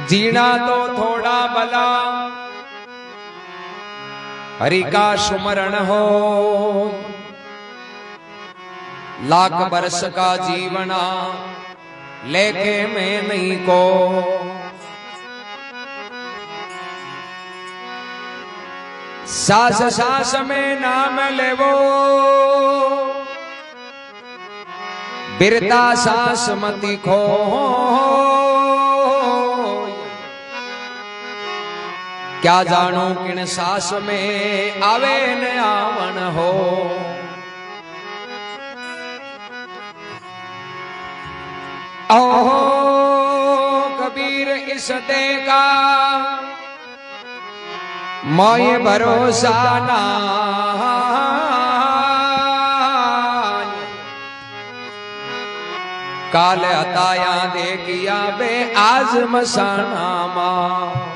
जीना तो थोड़ा भला हरि का सुमरण हो, लाख वर्ष का जीवना लेके में नहीं को। सास सास में नाम लेवो, बिरता सास मति खो। क्या जानो किन सास में आवे न आवन हो। ओहो कबीर इस दे का मोय भरोसा ना, काल हताया देखिया बे आज मसाना मां।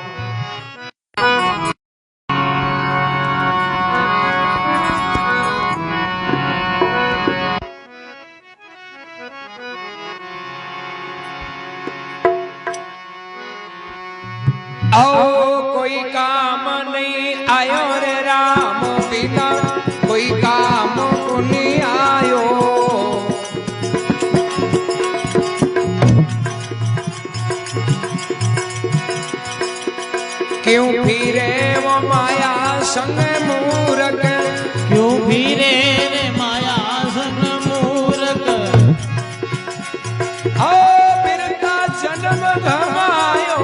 कोई काम नहीं आयो रे राम बिना, कोई काम को नहीं आयो। क्यों फिरे वो माया संग मूरख, क्यों फिरे रे माया संग मूरख। ओ बिरता जन्म गवायो,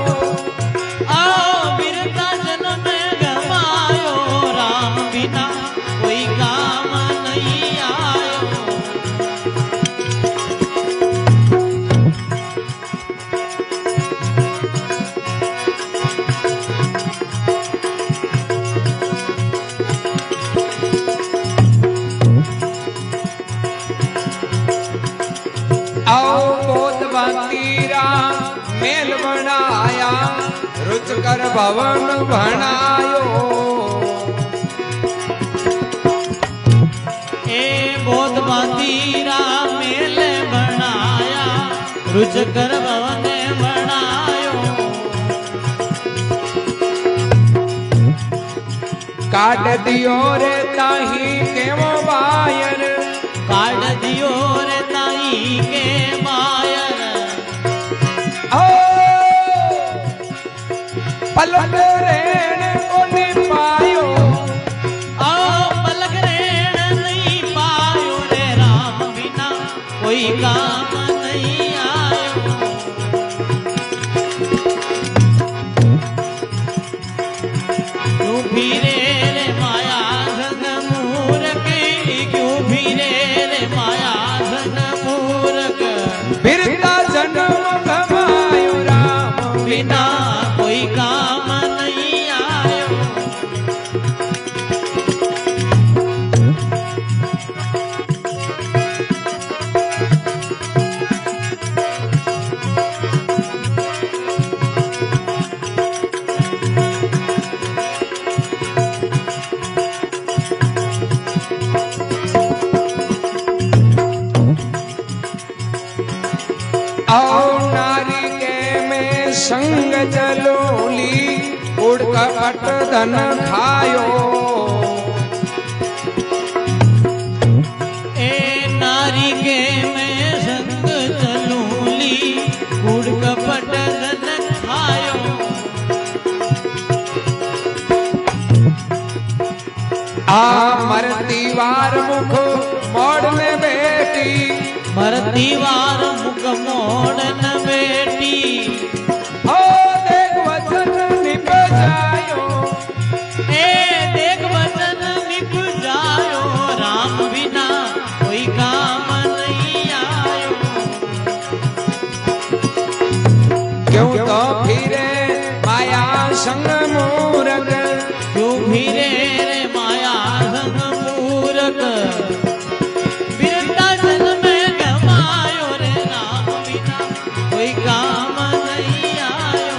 कोई काम नहीं आयो। आओ बोधवंतीरा मेल बनाया, रुचकर भवन बनायो। बहुत बातीरा मेल बनाया, रुचकर भवन बनायो। काट दियो रे ताही के वो बायर, काट दियो रे ताही के बायर। ओ पलक रेण को नहीं पायो, कोई काम नहीं आयो। क्यों फिरे रे माया संग मूरख, क्यों फिरे रे माया संग मूरख। बिरता जन्म गवायो राम बिना कोई काम नहीं आयो। आओ नारी के में संग जलोली, उड़ कपट धन खायो। ए नारी के में संग जलोली, उड़ कपट धन खायो। मरती वार मुख मोड़ में बेटी, मरती वार मुख मोड़ न बेटी। ओ देख वचन निभ जायो, ए देख वचन निभ जायो। राम बिना कोई काम नहीं आयो। क्यों तो फिरे माया संग मूरख, क्यों फिरे रे माया संग मूरख। बिरता जन्म गवायो रे राम बिना कोई काम नहीं आयो।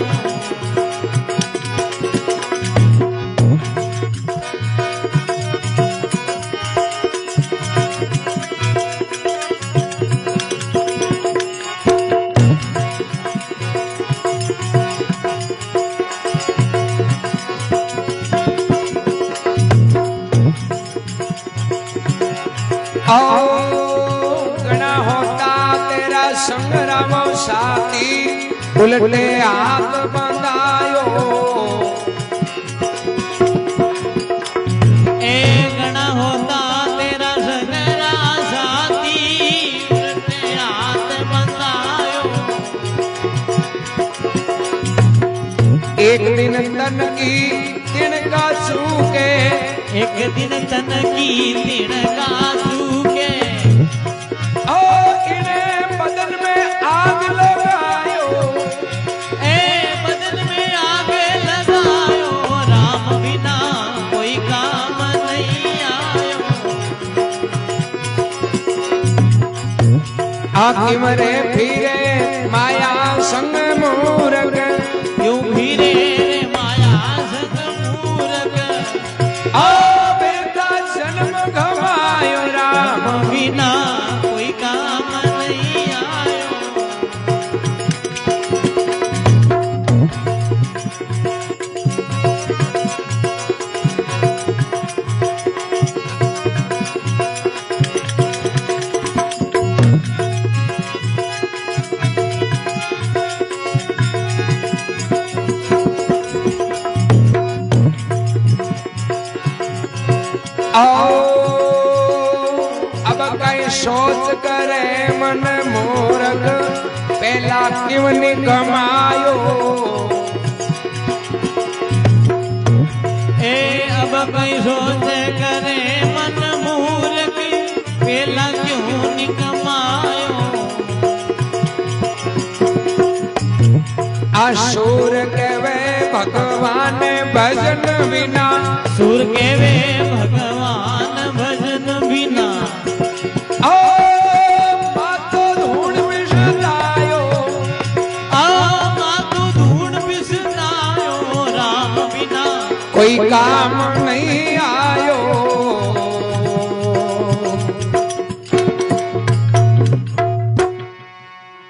गणा होता तेरा संग्राम साथी उलटे हाथ बंधायो ए गणा होता तेरा संग्राम साथी उलटे हाथ बंधायो एक दिन तन की तिनका सूखे एक दिन तन की तिनका सूखे इन्हें बदन में आग लगायो ए बदन में आग लगायो राम बिना कोई काम नहीं आयो आखी मरे फिरे माया संग मूरख यूं फिरे रे माया संग मूरख बेटा जन्म गवायो राम बिना कोई काम नहीं आयो अब कई सोच करे मन मूरख पहला क्यों नहीं कमायो ए अब कई सोच करे मन मूर्ख पहला क्यों नहीं कमायो असुर कहवे भगवान भजन बिना सुर के वे भगवान भजन बिना मातो धूण बिसरायो मातो धूण बिसरायो राम बिना कोई काम नहीं आयो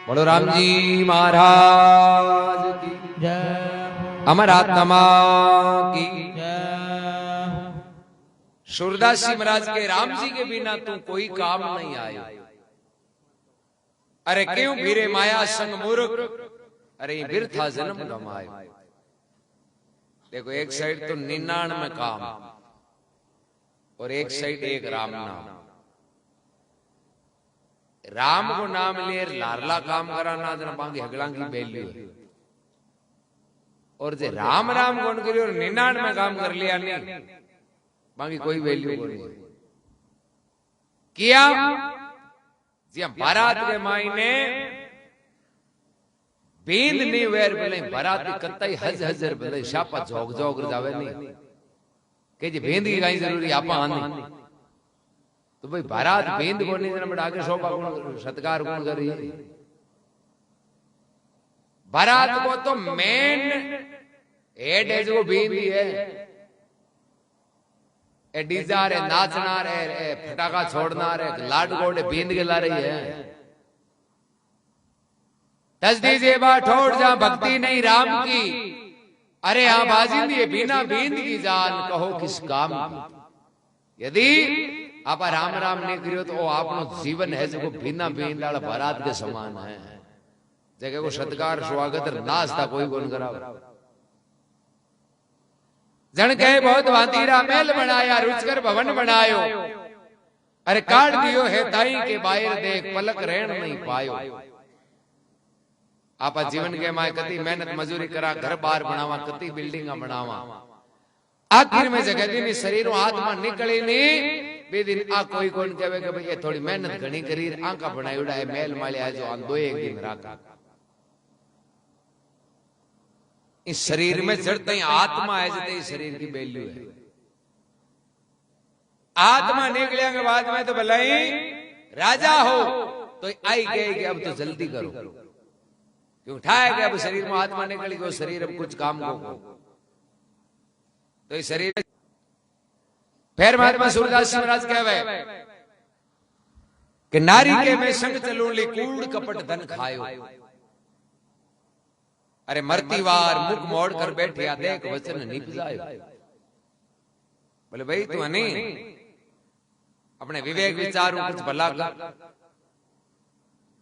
बोलो राम जी महाराज की जय अमर आत्मा की सूरदास जी महाराज के राम जी के बिना तू कोई काम नहीं आयो अरे क्यों फिरे माया संग मूर्ख अरे बिरथा जन्म गमायो देखो एक साइड तो 99 काम और एक साइड एक राम नाम राम को नाम ले लारला काम कराना जना बांगी हगला की वैल्यू और जे राम राम कौन करियो और 99 काम कर लिया नहीं बाकी कोई वैल्यू नहीं किया जी बारात के मायने बींद नहीं वेर भले बारात कतई हजार भले शापा जोग जोग जावे नहीं के जी बींद की कहीं जरूरी आपा आनी तो भाई बारात बींद को नहीं जना आगे शोभा गुण सत्कार गुण करी बारात को तो मेन हेड है जो बींद ही है ए डीजा रे नाचना रे फटाका छोड़ना रे लाड गोड़े बींद के ला रही है दस दीजिए बा ठोड़ जा भक्ति नहीं राम की अरे हाँ बाजिंदी बिना बींद की जान कहो किस काम की यदि आप राम राम नहीं करियो तो आपनो जीवन है जो बिना बींद वाला बारात के समान है जगह को सत्कार स्वागत नाश्ता कोई कौन करा जन कहे बहुत भांतीरा महल बनाया रुचकर भवन बनायो अरे काट दियो है ताई के बाहर देख पलक रहन नहीं पायो आपा जीवन के माय कति मेहनत मजूरी करा घर बार बनावा कति बिल्डिंग बनावा आखिर में जगह दिन शरीर आत्मा निकली नहीं बे दिन आ कोई कौन कहे कि भाई ये थोड़ी मेहनत घनी करी आंका बनाई उड़ा है महल माले जो आन दो एक दिन राखा इस शरीर में जड़ते ही आत्मा है जते शरीर की वैल्यू है आत्मा निकले के बाद में तो भलाई राजा हो तो आई गए कि अब तो जल्दी करो क्यों उठाया गया अब शरीर में आत्मा निकल गई शरीर अब कुछ काम को तो इस शरीर फिर महात्मा सूरदास जी महाराज कहवे कि नारी के में संग चलूं ली कूड़ कपट धन खायो अरे मरती वार मुख मोड़ कर बैठे देख वचन निपजायो बोले भाई तू नहीं अपने विवेक विचारू कुछ भला कर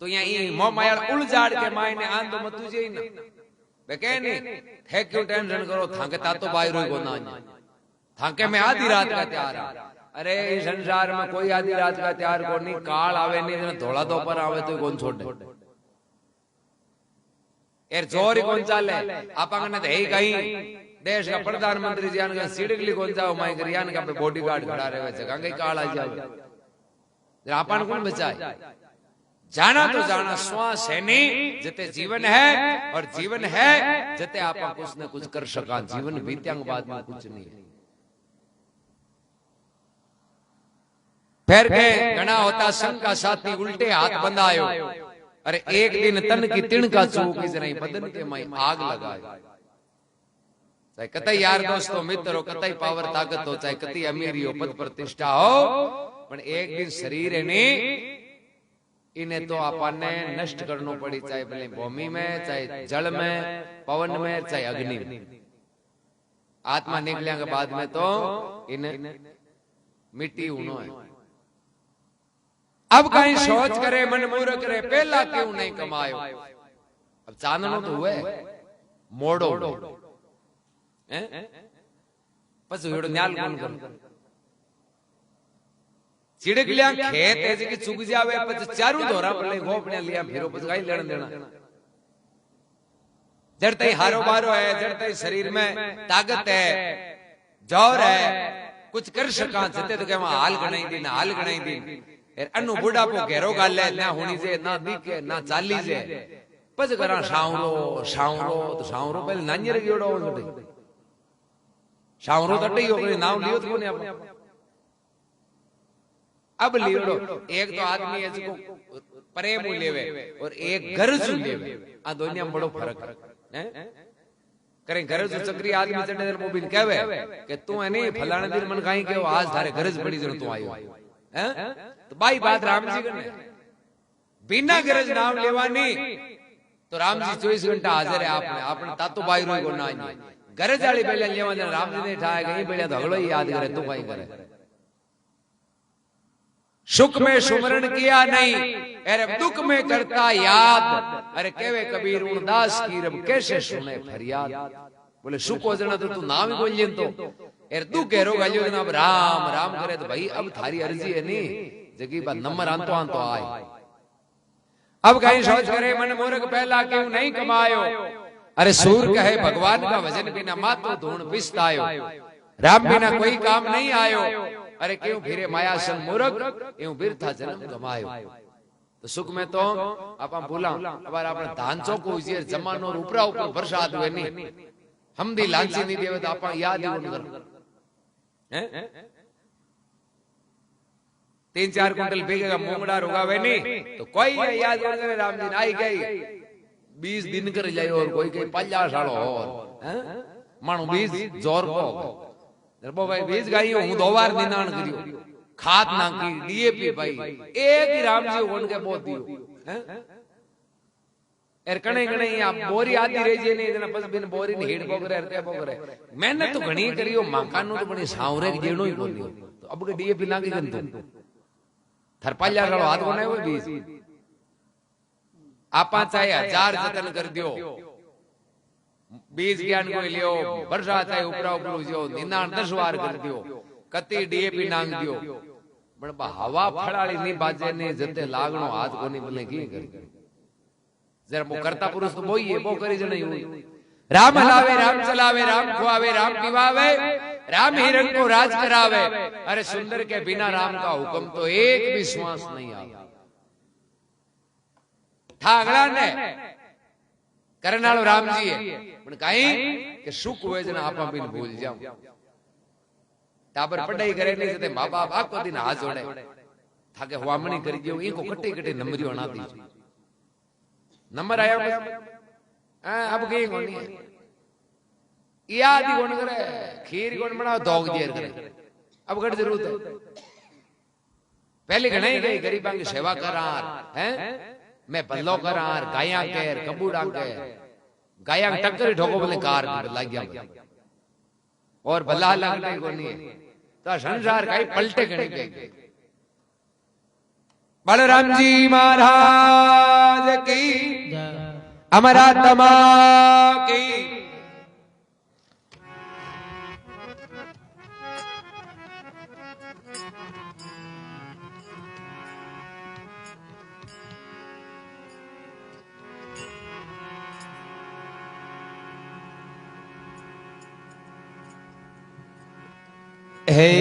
तो यहाँ ये मोह माया उलझाड़ के मायने आन तो मत तुझे ही ना वे कह नहीं थे क्यों टेंशन करो थाके तातो बाई रोई को ना थाके में आधी रात का त्यार अरे इस संसार में कोई आधी रात का त्यार को नहीं काल आवे नहीं धोला दोपहर आवे तो कौन छोड़ यार जोर ही कौन चाले आपा ने है कहीं देश का प्रधानमंत्री जी आने सिड़कली कौन जाओ माई करियान का पे बॉडीगार्ड खड़ा रहे जगह कहीं काल आ जावे आपा कौन बचाए जाना तो जाना श्वास है नहीं जते जीवन है और जीवन है जते आपा कुछ न कुछ कर सका जीवन बीत्यांग बाद में कुछ नहीं है फिर के घना होता संग का साथी उल्टे हाथ बंधायो अरे एक दिन तन की तिणका चूक इस नहीं बदन के माई आग लगाए चाहे कतई यार दोस्तों मित्र हो कतई पावर ताकत हो चाहे कतई अमीरी हो पद प्रतिष्ठा हो पर एक दिन शरीर है ने इन्हें तो आपने नष्ट करना पड़ी चाहे भले भूमि में चाहे जल में पवन में चाहे अग्नि में आत्मा निकलने के बाद में तो इन्हें मिट्टी उनो है अब कहीं सोच करे मन मूर्ख करे पहला क्यों नहीं कमायो अब चांदनो तो हुए मोड़ो पस न्याल कौन कर चिड़कलियां खेत ऐसे कि चुग जावे पछ चारू धोरा पड़े गोपने लिया फिरो पछ गाई लेना देना जड़ते हारो बारो है जड़ते शरीर में ताकत है जोर है कुछ कर सका जते तो कहवा हाल गणाई दिन हाल गणाई दिन अनु बुढ़ापो घेरो गाले ना होनी से ना दिखे ना चाली से पछ करा सावरो तो सावरो पहले नान्यर गियोड़ो सावरो तटे हो गए नाम लियो तो कोने आपने अब लियो एक तो आदमी है जिसको प्रेम लेवे और एक गरज लेवे आ दुनिया में बड़ो फर्क है करे गरज चक्री आदमी चढ़ने देर मोबिन कहवे कि तू है नहीं फलाने दिन मन काई के आज थारे गरज पड़ी जण तू आयो हैं तो भाई बात राम जी करने बिना गरज नाम लेवानी तो राम जी 24 घंटा हाजिर है आपने आपने तातो भाई रोई को ना गरज वाली बेले लेवा राम जी ने ठाए गई बेले धगड़ो ही याद करे तू काई करे सुख में सुमरण किया नहीं अरे दुख में करता याद अरे केवे कबीर उदास की रब कैसे सुने फरियाद बोले सुख हो जाना तो तू नाम ही बोलिए तो अरे तू कह रो गालियो ना अब राम राम करे तो भाई अब थारी अर्जी है नहीं जगी बात नंबर आंतो आए अब कहीं सोच करे मन मूर्ख पहला क्यों नहीं कमायो अरे सूर कहे भगवान का वजन बिना मातो धूण पिसतायो राम बिना कोई काम नहीं आयो अरे क्यों फिरे माया संग मूर्ख यूं बिरथा जन्म गमायो तो सुख में तो आप बोला अब आपने धान चौको हुई जमानो ऊपरा ऊपर बरसात हुए नहीं हम दी लांची नहीं देवे तो आप याद ही कर 3-4 क्विंटल बेगे का मोंगड़ा रोगावे नहीं तो कोई याद करे राम जी आई गई 20 दिन कर जाए और कोई कहीं 50 साल और मानो 20 जोर को भाई 20 गाई हूं 2 बार निनाण करियो खाद नाखी डीएपी भाई एक ही राम जी कोन के बहुत दियो एर कणे कणे आप बोरी आती रही जे नहीं इतना बस बिन बोरी ने हेड पोगरे हरते पोगरे मैंने तो घणी करियो मकान नो तो बणी सावरे जेणो ही बोलियो तो अब के डीएपी नाखी गंतु थरपालिया गळो हाथ कोने हो 20 आपा चाहे 1000 जतन कर दियो बीज ज्ञान को लियो वर्षा चाहे ऊपरा ऊपर जो निनाण 10 बार कर दियो कती डीएपी नांग दियो पण हवा फड़ाड़ी नहीं बाजे ने जते लागणो हाथ कोनी बोले की कर जरा वो करता पुरुष तो बोई है वो करी जने हुई राम हलावे राम चलावे राम खुआवे राम पिवावे राम हिरण को राज करावे अरे सुंदर के बिना राम का हुक्म तो एक भी श्वास नहीं आता ठागड़ा ने करनालो राम जी है पण कहीं के सुख हुए जना आपा बिन भूल जाओ टाबर पढ़ाई करे नहीं जते मां बाप आको दिन हाथ जोड़े थाके हुआमणी करी दियो इनको कटे कटे नंबरियो ना दी नंबर आया अब कहीं कोनी है याद ही कौन करे खीर कौन बनाओ दोग देर करे अब घट जरूरत है पहले घणे गई गरीबां की सेवा करार हैं मैं बल्लो करार गाया केर कबूड़ा के गाया टक्कर ठोको बोले कार लग गया और भला लगने को नहीं तो संसार का पलटे घणी गई बलराम जी महाराज की, अमरात्मा की। हे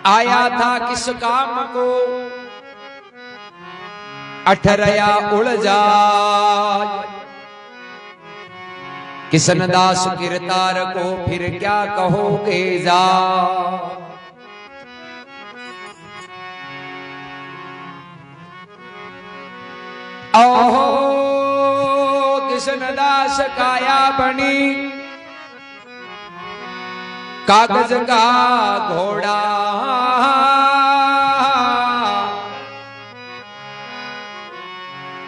आया था किस काम को, अठरया उलझा। किसन दास किरतार को फिर क्या कहोगे जा। ओहो किसन दास काया बनी, कागज का घोड़ा।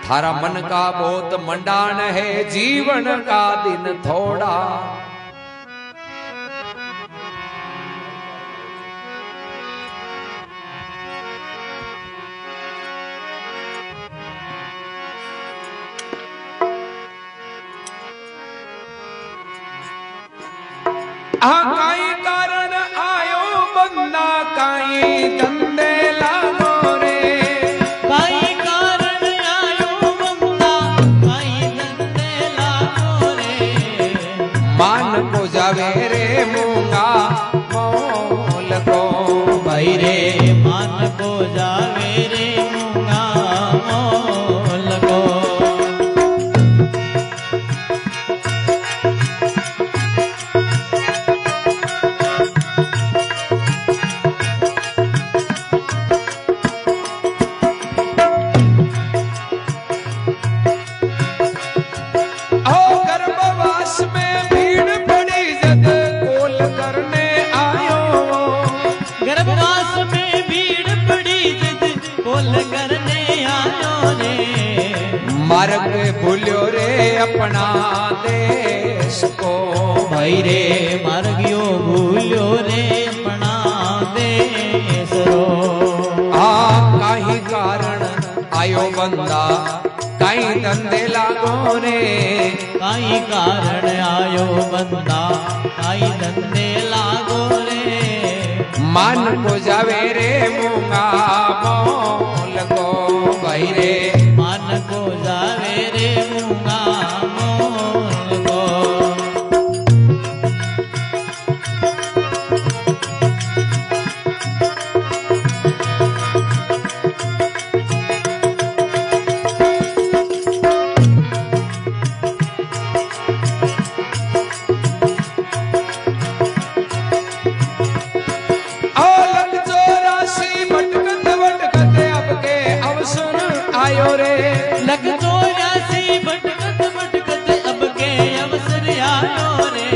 थारा मन का बहुत मंडान है, जीवन का दिन थोड़ा। काई कारण आयो बंदा, काई धंधे लागो रे। काई कारण आयो बंदा, काई धंधे लागो रे। मान को जावे रे मूंगा मोल को, भाई रे मान को जावे रे मूंगा मोल को। मार्ग भूल्यो रे अपना देश को, भाई रे मार्गियो भूल्यो रे अपना देश रो। काई कारण आयो बंदा, काई धंधे लागो रे। काई कारण आयो बंदा, काई धंधे लागो रे। मान को जावे रे मूंगा मोल को, भाई रे मान को जावे रे मूंगा मोल को। आयो रे लग 84 भटकत भटकत अब के अवसर आयो रे।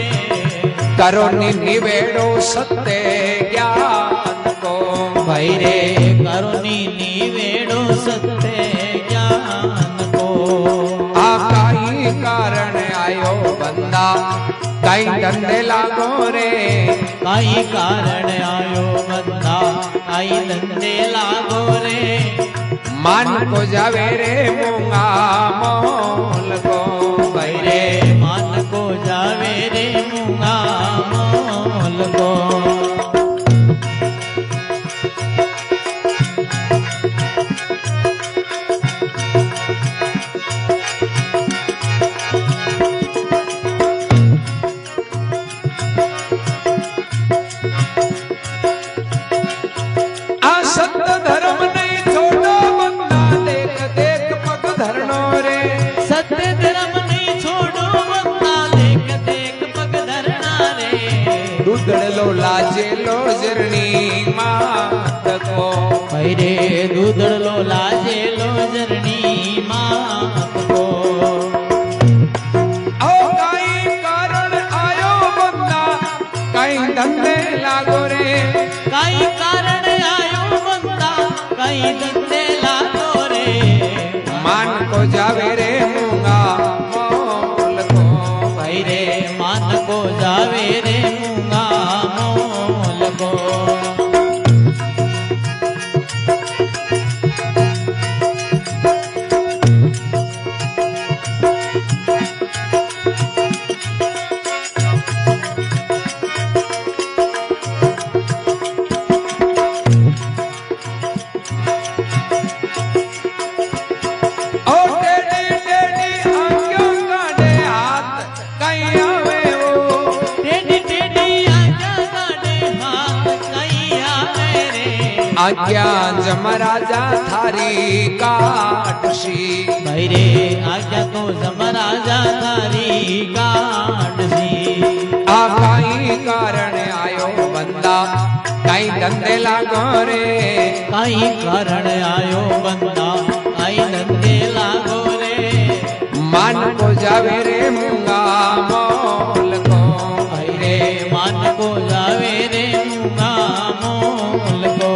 करो निवेड़ो सत्य ज्ञान को, भाई रे करो निवेड़ो सत्य ज्ञान को। काई कारण आयो बंदा, काई धंधे लागो रे। काई कारण आयो बंदा, काई धंधे लागो रे। मान को जावे रे मूंगा मोल को, भाई रे मान को जावे रे मूंगा मोल को। सत्य धर्म नहीं छोड़ो बंदा, देख देख पग धरनो रे। सत्य धर्म नहीं छोड़ो बंदा, देख देख पग धरना रे। दूधड़ लो लाजे लो जरनी मात को, भाई रे दूधड़ लो लाजे लो जरनी मात को। काई कारण आयो बंदा, काई धंधे लागो रे। काई कारण आयो बंदा, काई धंधे लागो रे। मान को जावे रे मूंगा मोल को, भाई रे मान को जावे रे मूंगा आज्ञा जमराजा थारी काटसी भाई रे आज्ञा तो जमराजा थारी काटसी आ काई कारण आयो बंदा काई धंधे लागो रे काई कारण आयो बंदा काई धंधे लागो रे मान को जावे रे मूंगा मोल को भाई रे मान को जावे रे मूंगा मोल को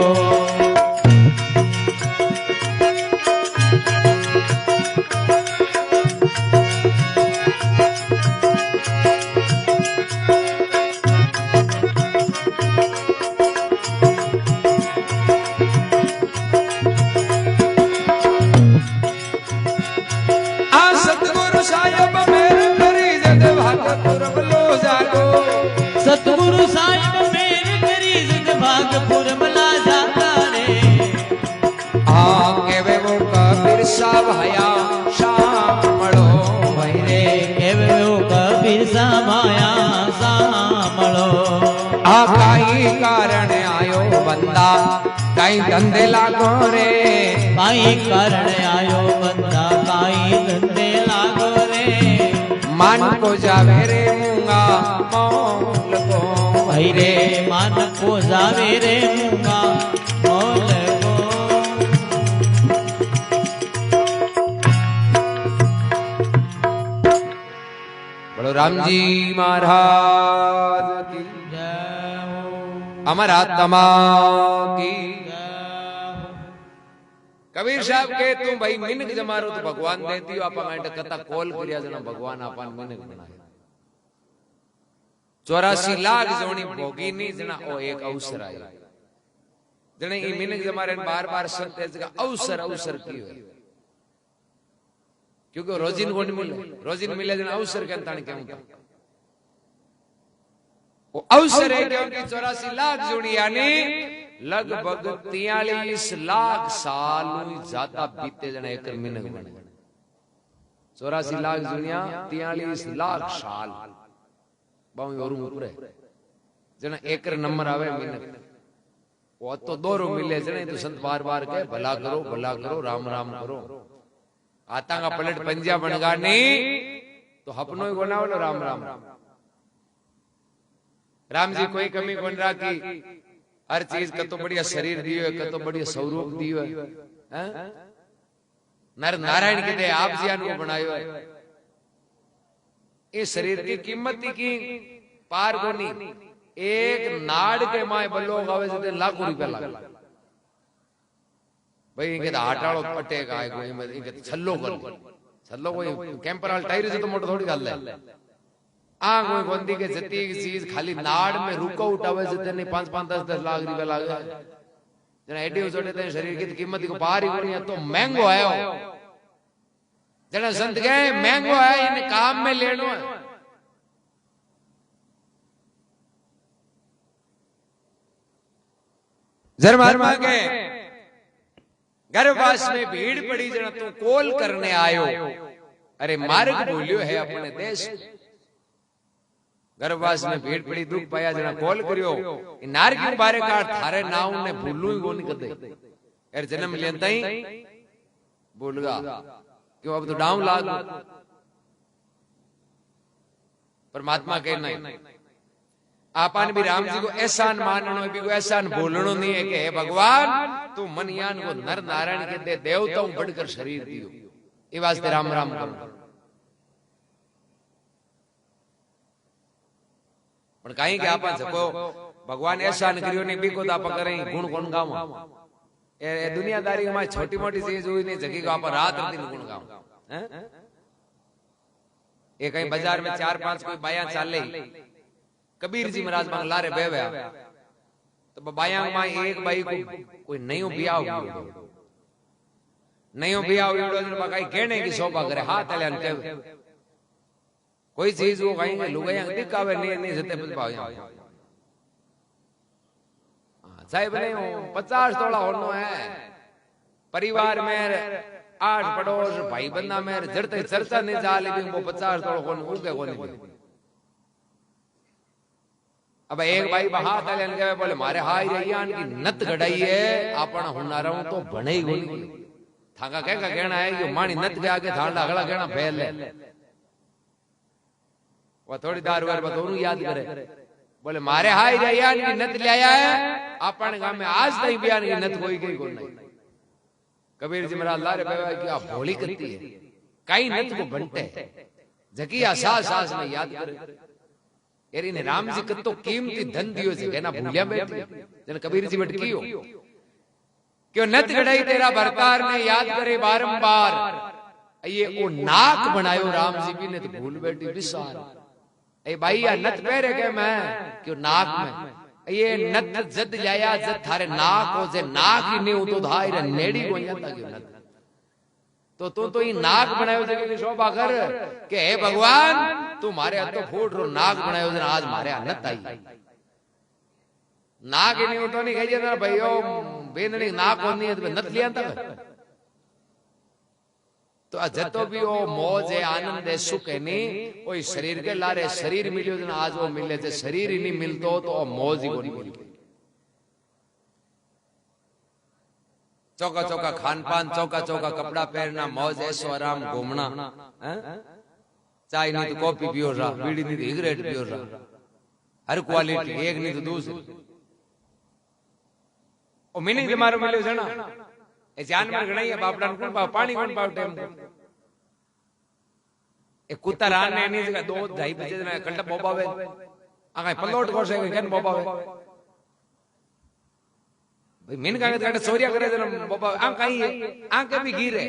सतगुरु साहिब मेर करी जिद भागपुर मला जाता रे केवे वो कबीर साहब हया शामळो भाई रे केवे वो कबीर साहब हया शामळो आ काई कारण आयो बंदा काई धंधे लागो रे काई कारण आयो बंदा काई धंधे लागो रे मान को जावे रे मूंगा मोल को भाई रे मान को जावे रे मूंगा मोल को बोलो राम जी महाराज की अमर आत्मा की कबीर साहब के तू भाई मिनक जमारो तो भगवान देती हो आपा माइंड कथा कॉल करिया जना भगवान आपन मिनक बनाए 84 लाख जोनी भोगी नी जना ओ एक अवसर आयो जने ई मिनक जमारे बार-बार संत जगह अवसर अवसर की है क्योंकि रोजिन कोन मिले जना अवसर के ताण के वो अवसर है क्योंकि 84 लाख जोनी यानी लगभग 43 लाख साल ज्यादा बीते जना एक मिनक बने 84 लाख दुनिया 43 लाख साल बाऊ और ऊपर जना एक नंबर आवे मिनक वो तो दोरो मिले जने तो संत बार-बार के भला करो राम राम करो आता का पलट पंजा बनगा नहीं तो अपनो ही बनावलो राम राम राम जी कोई कमी कोन राखी हर चीज कतो बढ़िया शरीर दियो है कतो बढ़िया स्वरूप दियो है नर नारायण के दे आप जियान को बनायो है इस शरीर की कीमत की पार कोनी एक नाड़ के माए बल्लो गावे से लाखों रुपया लाग भाई इनके हाटाड़ो पटेगा आए इनके छल्लो कोई कैंपर टायर से तो मोटो थोड़ी गल है आ कोई गोंदी के जती चीज खाली नाड़ में रुको उठावे से नहीं 5-5-10 लाख रुपया लागे जना एडी उछोड़े ते शरीर की कीमत को पार ही कोनी तो महंगो आयो जना संत गए महंगो है इन काम में लेनो है जरमार के गर्भवास में भीड़ पड़ी जना तू कॉल करने आयो अरे मार्ग भूलियो है अपने देश गर्भवास में भीड़ पड़ी दुख पाया जना कॉल करियो नार के बारे का थारे नाव ने भूलू ही कोनी कदे यार जन्म लेंदा ही भूलगा क्यों अब तो डाउन लाग परमात्मा के नहीं आपन भी राम जी को एहसान माननो भी को एहसान बोलनो नहीं है कि हे भगवान तू मनयान को नर नारायण के दे देवताओं बढ़कर शरीर दियो ये वास्ते राम राम करो पण काई के आपन सको भगवान एहसान करियो नहीं भी को तो आप करें गुण गुण गाओ ए दुनियादारी में छोटी मोटी चीज हुई नहीं जगी को आप रात दिन गुण गाओ हैं ये कहीं बाजार में 4-5 कोई बाया चाले कबीर जी महाराज मांग लारे बेवे तो बाया में एक बाई को कोई नयो बियाह नयो बियाह उड़ो काई कहने की शोभा करे हाथ ले के कोई चीज वो कहीं लुगाया दिखावे नहीं जते पाया साहिब ने 50 तोला होनो है परिवार में 8 पड़ोस भाई बंदा में जड़ते चर्चा नहीं जा ली वो 50 तोला कोन उगे कोनी अब एक भाई हाथ लेन गए बोले मारे हाई रैया की नत घड़ाई है आपण हुनारा तो बने ही गोली थाका क्या कहना है कि मानी नत के आगे थांडा अगला कहना फैल है वो थोड़ी दारू वार दोनों याद करे बोले मारे हाई रैया की नत ले आया है आपण गांव में आज तक बयान की नत कोई कोई नहीं। कबीर जी महाराज लारे बेवा की आप भोली करती है कई नत को बनते जकिया सास सास में याद करे यारी ने राम जी कतो कीमती धन दियो छे एना भूलिया बैठी जने कबीर जी भटकियो क्यों नत गड़ाई तेरा भरतार ने याद करे बारंबार ये ओ नाक बनायो राम जी भी ने तो भूल बैठी विसार ए भाई या नत पहरे के मैं क्यों नाक में ये नत जद लाया जद थारे नाक हो जे नाक ही नहीं तो धाई रे नेड़ी को जाता क्यों नत तो ये नाक बनायो थे कि शोभा कर के हे भगवान तू मारे हाथ तो फूट रो नाक बनायो थे आज मारे नत आई नाक ही नहीं तो नहीं कहिए ना भाइयों बेननी नाक होनी है तो नत लिया था तो जतो भी वो मौज है आनंद है सुख है नहीं वो शरीर के लारे शरीर मिलियो थे आज वो मिले थे शरीर ही नहीं मिलतो तो मौज ही को नहीं मिलती। चौका चौका खान पान चौका चौका कपड़ा पहनना मौज ऐसो आराम घूमना चाय नहीं तो कॉफी पियो रहा बीड़ी नहीं तो सिगरेट पियो रहा हर क्वालिटी एक नहीं तो दूसरी ओ मीनिंग तुम्हारो मिलो है ना ए जान में गणाई है बापड़ा कोण पाव पानी कोण पाव टाइम ए कुत्ता रान ने नहीं जगह 2-2:30 बजे ना कंटा बोबावे आ पलोट कोसे केन बोबावे मीन का चोरिया करे बोबा आ कहीं आंके भी गिरे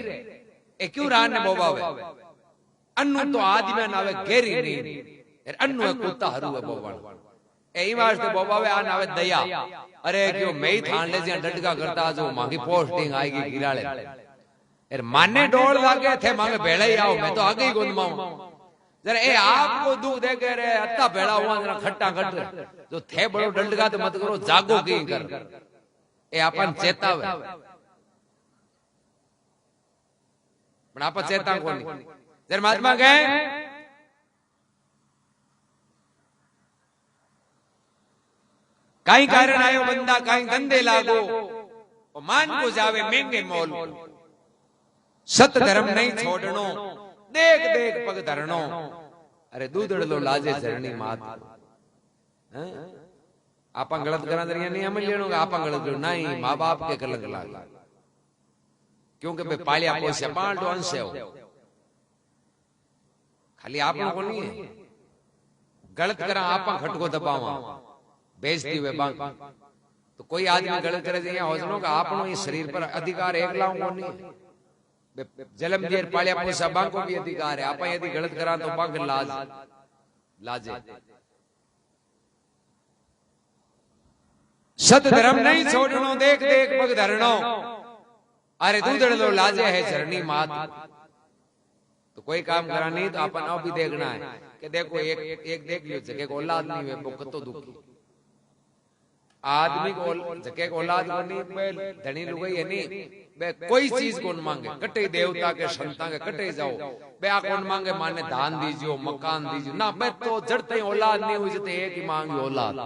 ए क्यों रान ने बोबावे अन्नु तो आदमी नावे घेरी नहीं अन्नु है कुत्ता हरू है बोबाण ए वास्ते बोबावे आ नावे दया अरे क्यों मैं ही थान ले जे डटका करता जो मांगी पोस्टिंग आएगी गिराले यार माने डोल लागे थे मांगे भेड़ा ही आओ मैं तो आगे ही गुंदमाऊं जरा ए आपको दुख दे के रे अत्ता भेड़ा हुआ जरा खट्टा खट जो थे बड़ो डंडका तो मत करो जागो की कर ए आपन चेतावे पण आपन चेता कोनी जर महात्मा कहे कई कारण आयो बंदा कई धंधे लागो और मान को जावे महंगे मोल सत धर्म नहीं छोड़नो देख देख पग धरनो अरे दूधड़ लो लाजे झरनी मात आप गलत करा दरिया नहीं हम लेनो आप गलत करो नहीं माँ बाप के कलंक लाग क्योंकि बे पालिया पोसे पांडो अंश है खाली आप को नहीं है गलत करा आप खटको दबावा बेइज्जती वे बांग तो कोई आदमी गलत करे जे हौसलो का आपनो इस शरीर पर अधिकार एकला को नहीं जलम देर पालिया पोसे बांग को भी अधिकार है आप यदि गलत करा तो बांग लाज लाजे सत धर्म नहीं छोड़नो देख देख पग धरनो अरे दूधड़ लो लाजे है झरनी मात तो कोई काम करा नहीं तो अपन भी देखना है कि देखो एक देख लियो जगह को औलाद नहीं है वो कतो दुखी आदमी को जगह को औलाद को नहीं धनी लुगाई है नहीं बे कोई चीज कौन मांगे कटे देवता के संता के कटे जाओ बे आ कौन मांगे माने धान दीजियो मकान दीजियो ना बे तो जड़ते ही औलाद नहीं हुई जते एक ही मांगी औलाद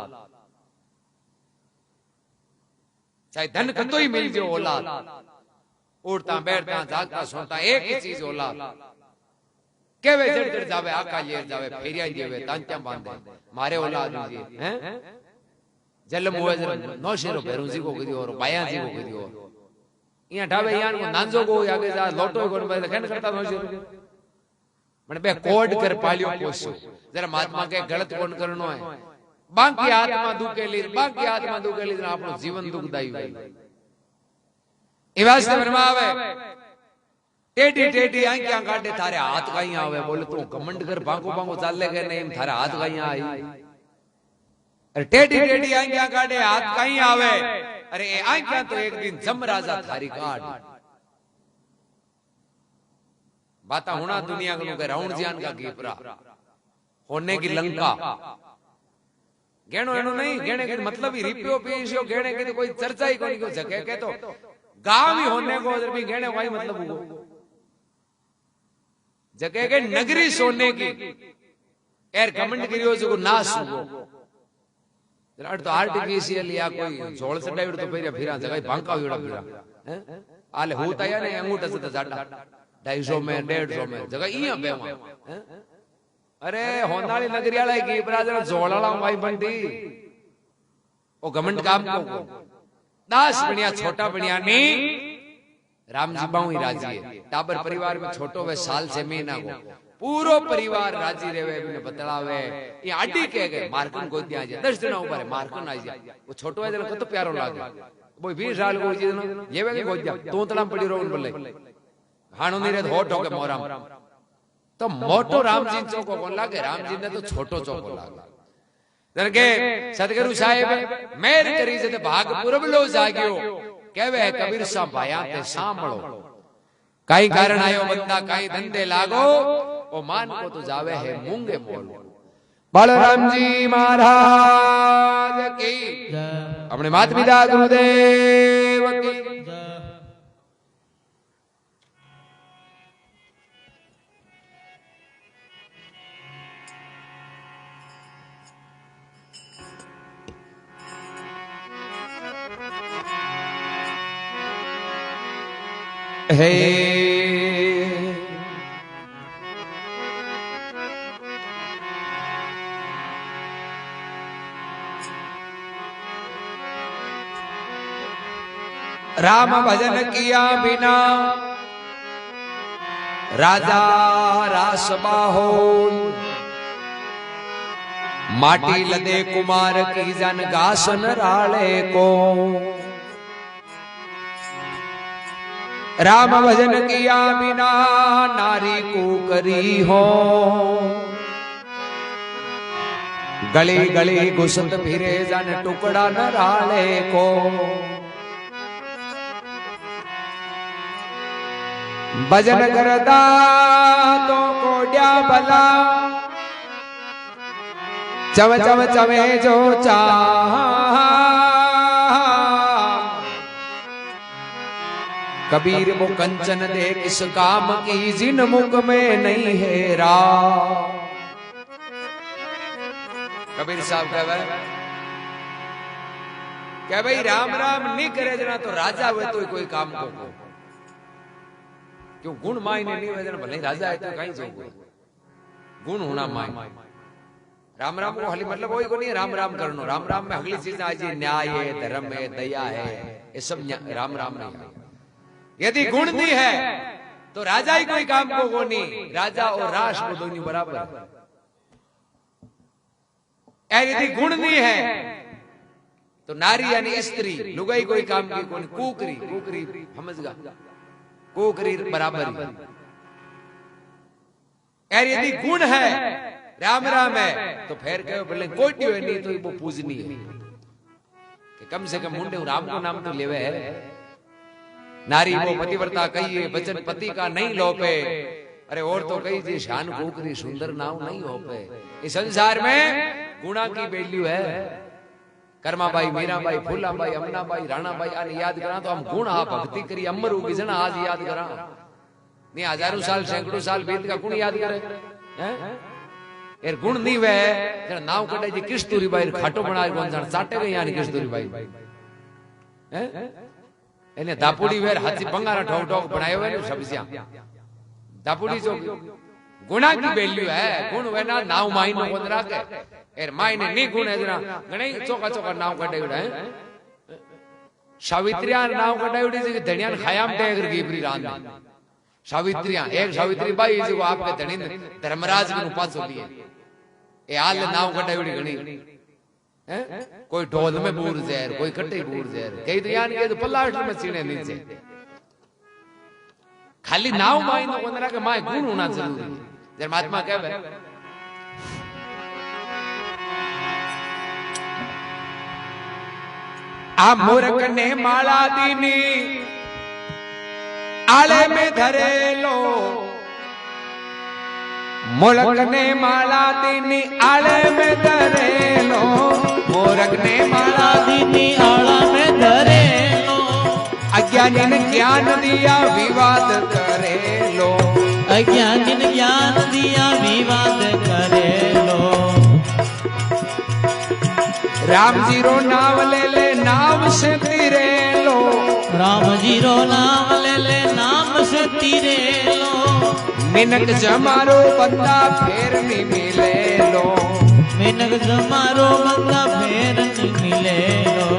चाहे धन कतो ही मिल जाओ औलाद उड़ता बैठता जागता सोता एक ही चीज औलाद केवे जड़ जड़ जावे आका ले जावे फेरिया जेवे तांत्या बांधे मारे औलाद जी हैं जलम हुए नौशेरो भैरू जी को कदियो और बाया जी को कदियो इया ढावे यान को नांजो को आगे जा लोटो को खेन करता नौशेरो मने बे कोड कर पालियो पोसो जरा महात्मा के गलत कोन करनो है बाकी आत्मा दुखेली बाकी आत्मा दुखेली आपनो जीवन दुखदाई हुई इवास ने फरमावे टेडी टेडी आंखियां काटे थारे हाथ कहीं आवे बोले तू घमंड कर भागो भागो चाले गए नहीं थारे हाथ कहीं आई अरे टेडी टेडी आंखियां काटे हाथ कहीं आवे अरे ए आंखियां तो एक दिन जमराजा थारी काट बाता होना दुनिया को के राउंड जान का कीपरा होने की लंका गेणो एनो नहीं गेणे के मतलब ही रिपियो पीसियो गेणे के कोई चर्चा ही कोनी को जगह के तो गांव ही होने को भी गेणे कोई मतलब हुआ जगह के नगरी सोने की एर कमेंट करियो जो नाश हुआ जरा तो आर्टिफिशियल या कोई जोड़ चढ़ाव्યું तो फिर फिरा जगह भांकाव्યું फिरा हैं आले होता या ने अंगूठा से जाडा 250 में 150 में जगह इया बेवा हैं अरे होंदाली नगरी वाला की बरादर जोड़ाला भाई बंदी ओ घमंड काम को 10 बनिया छोटा बनिया नी रामजी बाऊ ही राजी है टाबर परिवार में छोटो वे साल से महीना को पूरो परिवार राजी रेवे बिने बतलावे ये आडी के गए मार्कन को दिया जे 10 दिन ऊपर मार्कन आ जाए वो छोटो है जरा कतो प्यारो लागे वो 20 साल को जी ये वे को दिया तो तलाम पड़ी रोन बोले हाणो नी रे होट हो के मोराम तो मोटो रामजी चौको कोन लागे रामजी ने तो छोटो चौको लागे दरके सतगुरु साहेब मेर करी जे भाग पुरबलो जाग्यो कहवे कबीर सा भाया ते सांभळो काई कारण आयो बंदा काई धंधे लागो ओ मान को तो जावे है मूंगे मोल बलराम जी महाराज की अपने माता पिता गुरुदेव की हे राम भजन किया बिना राजा रास बाहो माटी लदे कुमार की जन गासन राले को राम भजन किया बिना नारी को करी हो गली गली घुसत फिरे जन टुकड़ा न राले को भजन करदा तो कोड्या भला चव चव चवे जो चाह कबीर वो कंचन दे किस काम की जिन मुख में नहीं है रा कबीर साहब क्या भाई राम राम नहीं करे जना तो राजा हुए तो कोई काम को क्यों गुण माय ने नहीं जना भले राजा है तो कहीं जो गुण होना माय राम राम को हली मतलब वही को नहीं राम राम करनो राम राम में अगली चीज आज न्याय है धर्म है दया है ये सब राम राम नहीं यदि गुण नहीं है तो राजा ही कोई काम को नहीं राजा और राष्ट्र दोनों बराबर यदि गुण नहीं है तो नारी यानी स्त्री लुगाई कोई काम की कोई कुकरी कुकरी समझगा कुकरी बराबर यदि गुण है राम राम है तो फिर कहो बोले कोटियो नहीं तो वो पूजनी है कि कम से कम मुंडे राम को नाम तो लेवे है नारी वो पतिव्रता कहिए वचन पति का नहीं लोपे अरे और तो कही जी शान कुकरी सुंदर नाव नहीं हो पे इस संसार में गुणा की वैल्यू है कर्माबाई मीराबाई फूलाबाई अमनाबाई राणाबाई आने याद करा तो हम गुण आ भक्ति करी अमर उगी जना आज याद करा नहीं हजारों साल सैकड़ों साल बीत का गुण याद करे यार गुण नहीं वे जरा नाव कटे जी किस्तूरी बाई खाटो बनाए कौन जान साटे गई यानी किस्तूरी बाई हैं એને દાપુડી વેર હાથી બંગારા ઠોક ઠોક બનાયો है सब्जियां दापुड़ी जो गुणा की वैल्यू है गुण वेना नाव माई नो कोन राखे एर माई ने नी गुण है जना घणी चोका चोका नाव कटायोड़ा है सावित्रिया नाव कटायोड़ी जे धनिया खायाम टेगर गीबरी रान सावित्रिया एक सावित्री बाई जो आपके धनी धर्मराज के पाछो दिए ए हाल नाव कटायोड़ी घणी कोई ढोल में बूर जहर कोई कट्टे बूर जहर कई तो यानी के तो पल्लाट में सीने नीचे खाली नाव माई नो कोन राखे माय गुण होना जरूरी जर महात्मा कहवे आ मूर्ख ने माला दीनी आले में धरे लो मूर्ख ने माला दीनी आले में धरे लो मूर्ख ने माला दीनी आला में धरे लो अज्ञानी ने ज्ञान दिया विवाद करे लो अज्ञानी ने ज्ञान दिया विवाद करे लो राम जी रो नाम ले नाम से तीरे लो। राम जी रो नाम ले नाम से तीरे लो। मिनक जमारो बंदा फेर नहीं मिले लो। मिनक जमारो बंदा फेर नहीं मिले लो।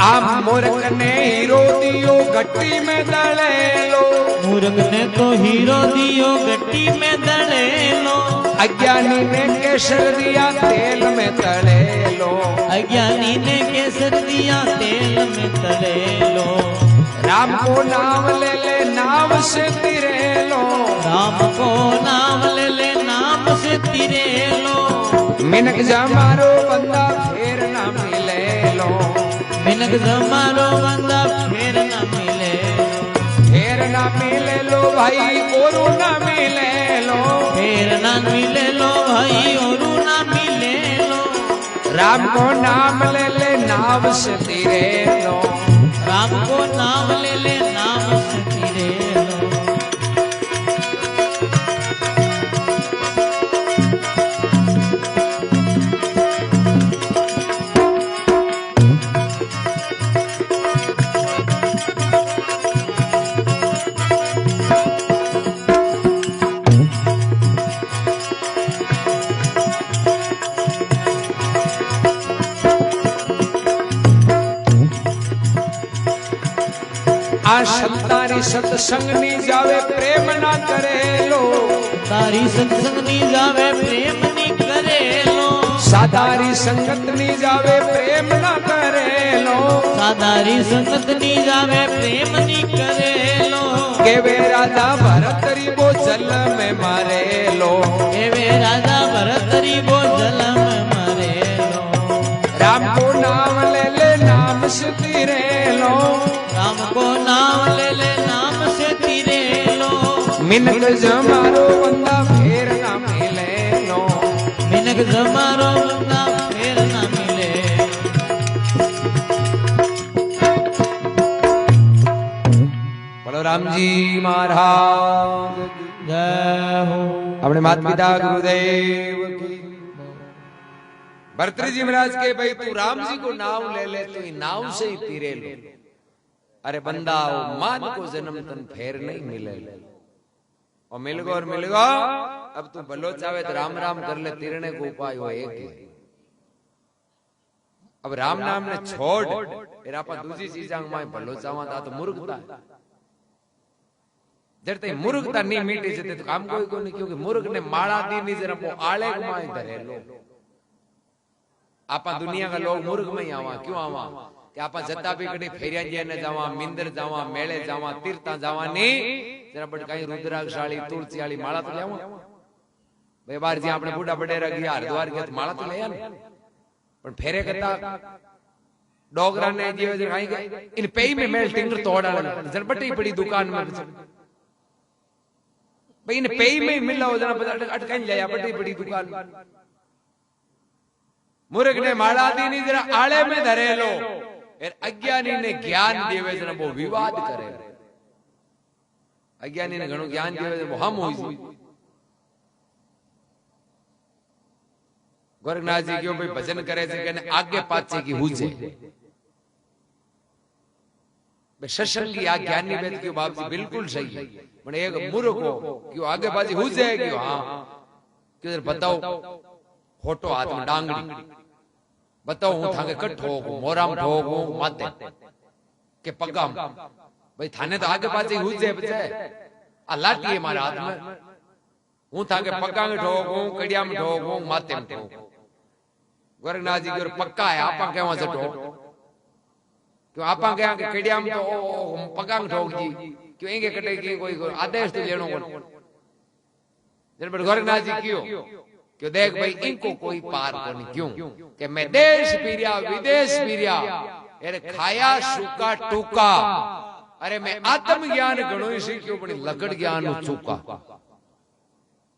आम मूर्ख ने हीरो दियो गट्टी में दले लो। मूर्ख ने तो हीरो दियो गट्टी में दले लो। अज्ञानी ने केसर दिया तेल में तले लो। अज्ञानी ने केसर दिया तेल में तले लो। राम को नाम ले नाम से तिरे लो। राम को नाम ले नाम से तिरे लो। मिनक जमारो बंदा फेर ना मिले लो। मिनक जमारो बंदा फेर ना मिले लो। फेर ना मिले लो भाई औरू ना मिले लो। फेर ना मिले लो भाई औरू ना मिले लो। राम को नाम ले नाम से तिरे लो। राम को नाम ले नाम से तिरे लो। तारी सत्संग नी जावे प्रेम ना करे लो। तारी सत्संग नी जावे प्रेम नी करे लो। साधारी संगत नी जावे प्रेम ना करे लो। साधारी संगत नी जावे प्रेम नी करे लो। के वे राजा भरतरी वो जल में मारे लो। के वे राजा भरतरी वो जल में मारे लो। राम को नाम ले नाम से तिरे लो। राम को नाम ले नाम से तिरे लो। मिनक जमारो बंदा फेर ना मिले लो। मिनक जमारो बंदा फेर ना मिले। बोलो राम जी महाराज जय हो। अपने माता पिता गुरुदेव की। भरतरी जी महाराज के भाई तू राम जी को नाम ले तो नाम से ही तीरे लो। अरे बंदा मान को जन्म तन फेर नहीं मिले और मिल गो अब तू भलो चाहे तो राम राम कर ले तीरने को उपाय हो एक ही। अब राम नाम ने छोड़ फिर आप दूसरी चीजा में भलो चाहता तो मूर्खता। जब तक मूर्खता नहीं मिटी जते तो काम कोई को नहीं, क्योंकि मूर्ख ने माड़ा दी नहीं जरा वो आले माए धरे लो। आप दुनिया का लोग मूर्ख में ही आवा क्यों आवा कि आप जता भी कड़ी फेरिया जे ने जावा मिंदर जावा मेले जावा तीर्था जावा नहीं जरा बट कहीं रुद्राक्षाली तुलसी वाली माला तो लेवा भाई बार जी आपने बूढ़ा बडेरा गया हरिद्वार गया तो माला तो ले आने पण फेरे करता डोगरा ने जीव जे कहीं गए इन पेई में मेल टिंगर तोड़ा जरा बटी बड़ी दुकान में भाई इन पेई में मिला हो जरा अटकाई ले आ बटी बड़ी दुकान। मूर्ख ने माला दी नहीं जरा आले में धरे लो। अज्ञानी ने ज्ञान देवे जरा वो विवाद करे। अज्ञानी ने घणो ज्ञान देवे वो हम होई। गोरखनाथ जी क्यों भाई भजन करे से कहने आगे पाछे की हुजे सत्संग की ज्ञानी वेद क्यों बाप जी बिल्कुल सही है। पण एक मूर्ख को क्यों आगे पाछे हुजे क्यों हाँ क्यों बताओ फोटो हाथ में डांगड़ी बताओ हूं थाके कट ठोकू मोराम ठोकू माते के पगाम भाई थाने तो आगे पाछे हुजे बचे आ लाठी है मारे हाथ में हूं थाके पगा में ठोकू कड़िया में ठोकू माते में ठोकू। गोरखनाथ जी की पक्का है आपा कहवा से ठोक क्यों आपा कह के कड़िया में तो पगा में ठोक जी क्यों इंगे कटे की कोई आदेश तो लेनो को जब गोरखनाथ जी क्यों क्यों देख भाई इनको कोई पार कोनी क्यों कि मैं देश पीरिया विदेश पीरिया अरे खाया सूका टूका अरे मैं आत्म ज्ञान घणो ही सीख्यो पण लगड़ ज्ञान चूका।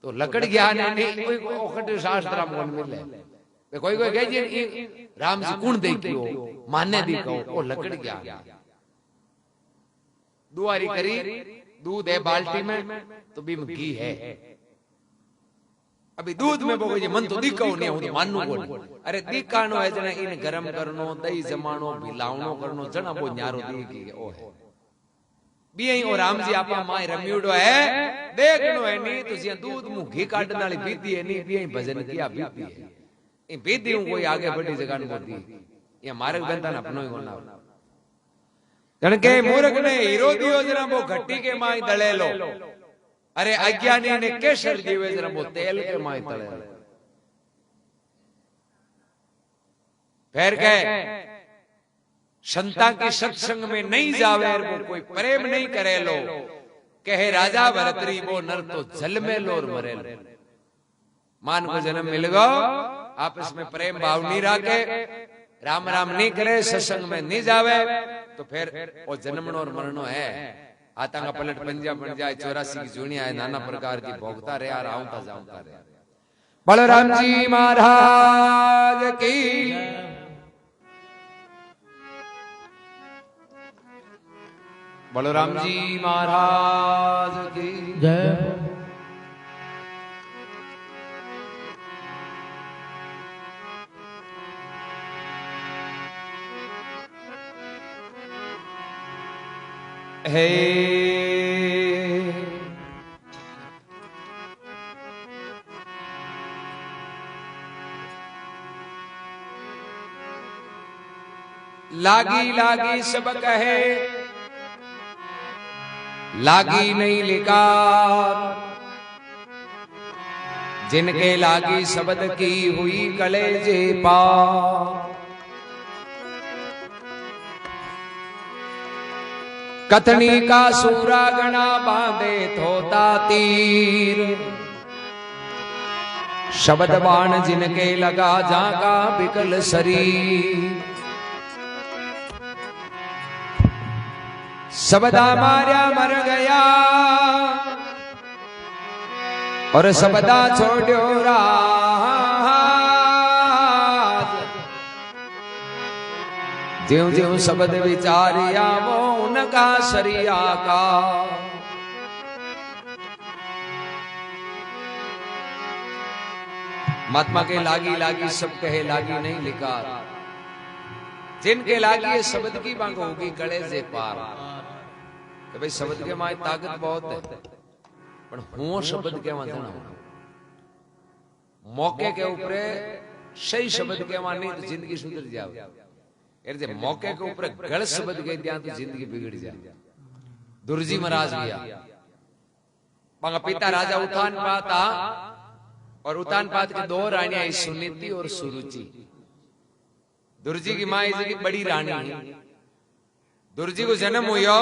तो लकड़ ज्ञान नहीं कोई ओखट शास्त्र मोन मिले कोई कोई कहे जे राम जी कुण दे क्यों माने दी कहो ओ लकड़ ज्ञान दुआरी करी दूध है बाल्टी में तो बीम घी है अभी दूध में बोगे मन तो दिखो नहीं हूं तो मानू को अरे दिखानो है जना इन गरम करनो दही जमानो भिलावनो करनो जना वो न्यारो दी की ओ है बियई ओ राम जी आपा माई रम्यूडो है देखनो है नी तो जिया दूध मु घी काटन वाली पीती है नी बियई भजन किया पीती है ए पीती हूं कोई आगे बढ़ी जगह न मोदी ये मार्ग बनता न अपनो ही होना जण के मूर्ख ने हीरो दियो जरा वो घट्टी के माई दले लो अरे अज्ञानी ने केसर जीवे जरा वो तेल के माई तले फिर कहे संता के सत्संग में नहीं जावे वो कोई प्रेम नहीं करे लो कहे राजा भरतरी वो नर तो जल में लो और मरे लो मान को जन्म मिल गो आपस में प्रेम भाव नहीं रखे राम राम नहीं करे सत्संग में नहीं जावे तो फिर वो जन्मनो और मरणो है आतंका पलट पंजा बन जाए 84 की जुनिया है नाना प्रकार की भोगता रहे यार आऊंगा जाऊंगा रहे बलराम जी महाराज की बलराम जी महाराज की जय हे लागी लागी सब कहे लागी नहीं लिकार जिनके लागी शब्द की हुई कलेजे पार कथनी का सूरा गणा बांधे थोता तीर शब्द बाण जिनके लगा जागा बिकल शरीर शब्दा मार्या मर गया और शब्दा छोड़ो राज ज्यों ज्यों शब्द विचारिया वो उनका सरिया का महात्मा के लागी लागी सब कहे लागी नहीं लिखा जिनके लागी ये शब्द की मांग होगी गले से पार कि भाई शब्द के माए ताकत बहुत है पर हूं शब्द के मां ना मौके के ऊपर सही शब्द के मां नहीं तो जिंदगी सुधर जाए यार जब मौके के ऊपर गलत शब्द कह दिया तो जिंदगी बिगड़ जाए दुर्जी महाराज भैया मांगा पिता राजा उत्तान पाता और उत्तान पात के दो रानियां सुनीति और सुरुचि दुर्जी की मां इसकी बड़ी रानी है दुर्जी को जन्म हुआ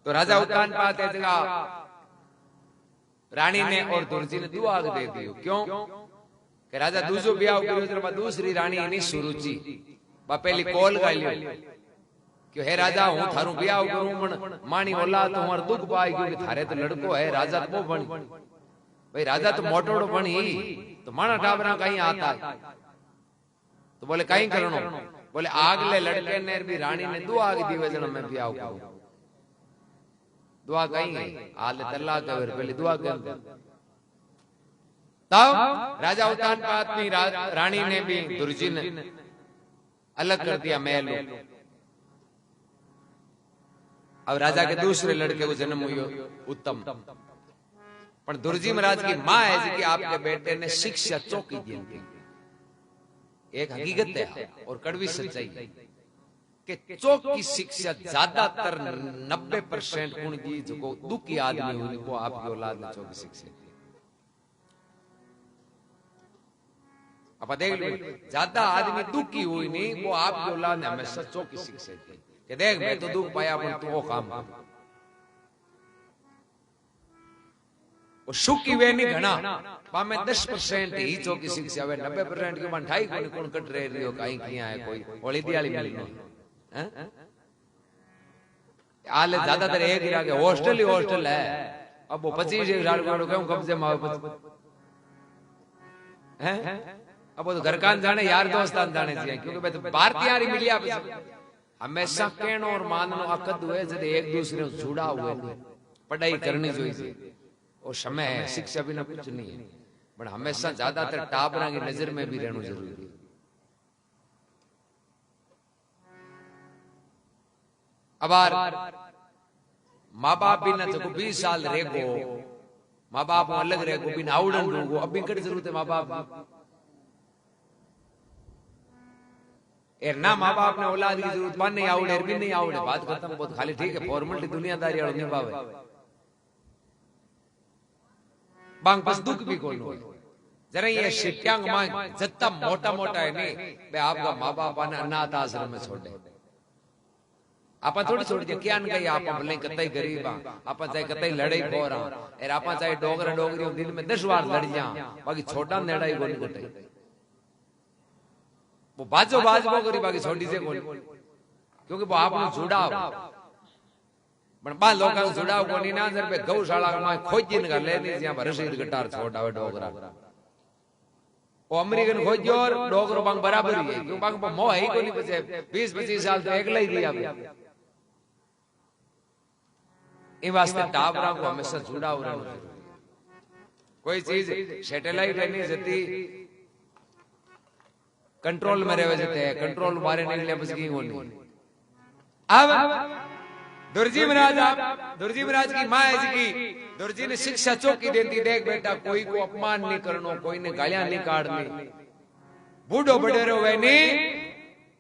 तो राजा उत्तान पात रानी ने और दुर्जी ने दुआ दे दी क्यों कि राजा दूसरो ब्याह करो दूसरी रानी नहीं सुरुचि पहली कॉल गाई क्यों है राजा हूं थारू ब्याह करूं पण मानी औलाद तुम्हार दुख पाए क्योंकि थारे तो लड़को है राजा तो बनी भाई राजा तो मोटोड़ो बनी तो माना टाबरा कहीं आता है तो बोले कहीं करनो बोले आगले लड़के ने भी रानी ने दुआ दी वजन में ब्याह करूं दुआ कहीं आले तल्ला कर पहले दुआ कर तब राजा उत्तान पात की रानी ने भी दुर्जी ने अलग कर दिया महल अब राजा के दूसरे लड़के को जन्म हुई उत्तम पर दुर्जी महाराज की मां है कि आपके बेटे ने शिक्षा चौकी दी एक हकीकत है और कड़वी सच्चाई कि चौक की शिक्षा ज्यादातर 90% उनकी जो दुखी आदमी हुई वो आपकी औलाद ने चौकी शिक्षा दी अब देख लो ज्यादा आदमी दुखी हुई नहीं वो आपकी औलाद ने हमेशा चौकी शिक्षा दी कि देख मैं तो दुख पाया पर तू वो काम वो सुख की वे नहीं घना पामे 10% ही चौकी शिक्षा वे 90% के मन ठाई कोनी कोण कट रहे रियो कहीं किया है कोई होली दिवाली मिली नहीं आले ज्यादातर एक गिरा के हॉस्टल ही हॉस्टल है अब वो 25 साल को क्यों कब्जे में आवे हैं? अब वो तो घर कान जाने यार दोस्तान जाने चाहिए, क्योंकि मैं तो भारतीय मिलिया हमेशा कहनो और माननो अकद हुए जब एक दूसरे को जुड़ा हुए पढ़ाई करनी चाहिए और समय है, शिक्षा बिना कुछ नहीं है, पर हमेशा ज्यादातर टाबरा की नजर में भी रहना जरूरी है। अबार माँ बाप भी ना तो 20 साल रेगो, माँ बाप अलग रेगो बिन आवड़न रोगो, अब भी कड़ी जरूरत है माँ बाप एर ना माँ बाप ने औलाद की जरूरत मान नहीं आवड़े भी नहीं आवड़े, बात खत्म। बहुत खाली ठीक है फॉर्मेलिटी दुनियादारी और निभावे बांग बस दुख भी कोई नहीं। जरा ये शिट्यांग मां जत्ता मोटा मोटा है नहीं बे आपका माँ बाप ने अनाथ आश्रम में छोड़े, आप थोड़ी छोड़ दिया क्या गई, आप भले कतई गरीब आप चाहे कतई लड़ाई बोरा एर आप चाहे डोगरा डोगरी दिन में 10 बार लड़ जा, बाकी छोटा लड़ाई कोनी कटई वो बाजो बाजबो करी, बाकी छोटी से कोनी, क्योंकि वो आपनो जुड़ाव पण बा लोका जुड़ाव कोनी ना जर पे गौशाला में खोजीन का लेनी ज्या रसीद गटार छोड़ावे डोगरा ओ अमेरिकन खोजो और डोगरो बांग बराबर ही है, क्यों बांग मोह ही कोनी बचे 20-25 साल तो एकला ही दिया ए वास्ते टाबरा को हमेशा जुड़ाव रहना जरूरी है। कोई चीज सैटेलाइट है नहीं जती कंट्रोल में रहे जते है, कंट्रोल बारे निकले बस की होनी। अब दुर्जी महाराज की मां है की दुर्जी ने शिक्षा चौकी देती, देख बेटा कोई को अपमान नहीं करनो, कोई ने गालियां नहीं काटनी, बूढ़ो बडेरो वे नहीं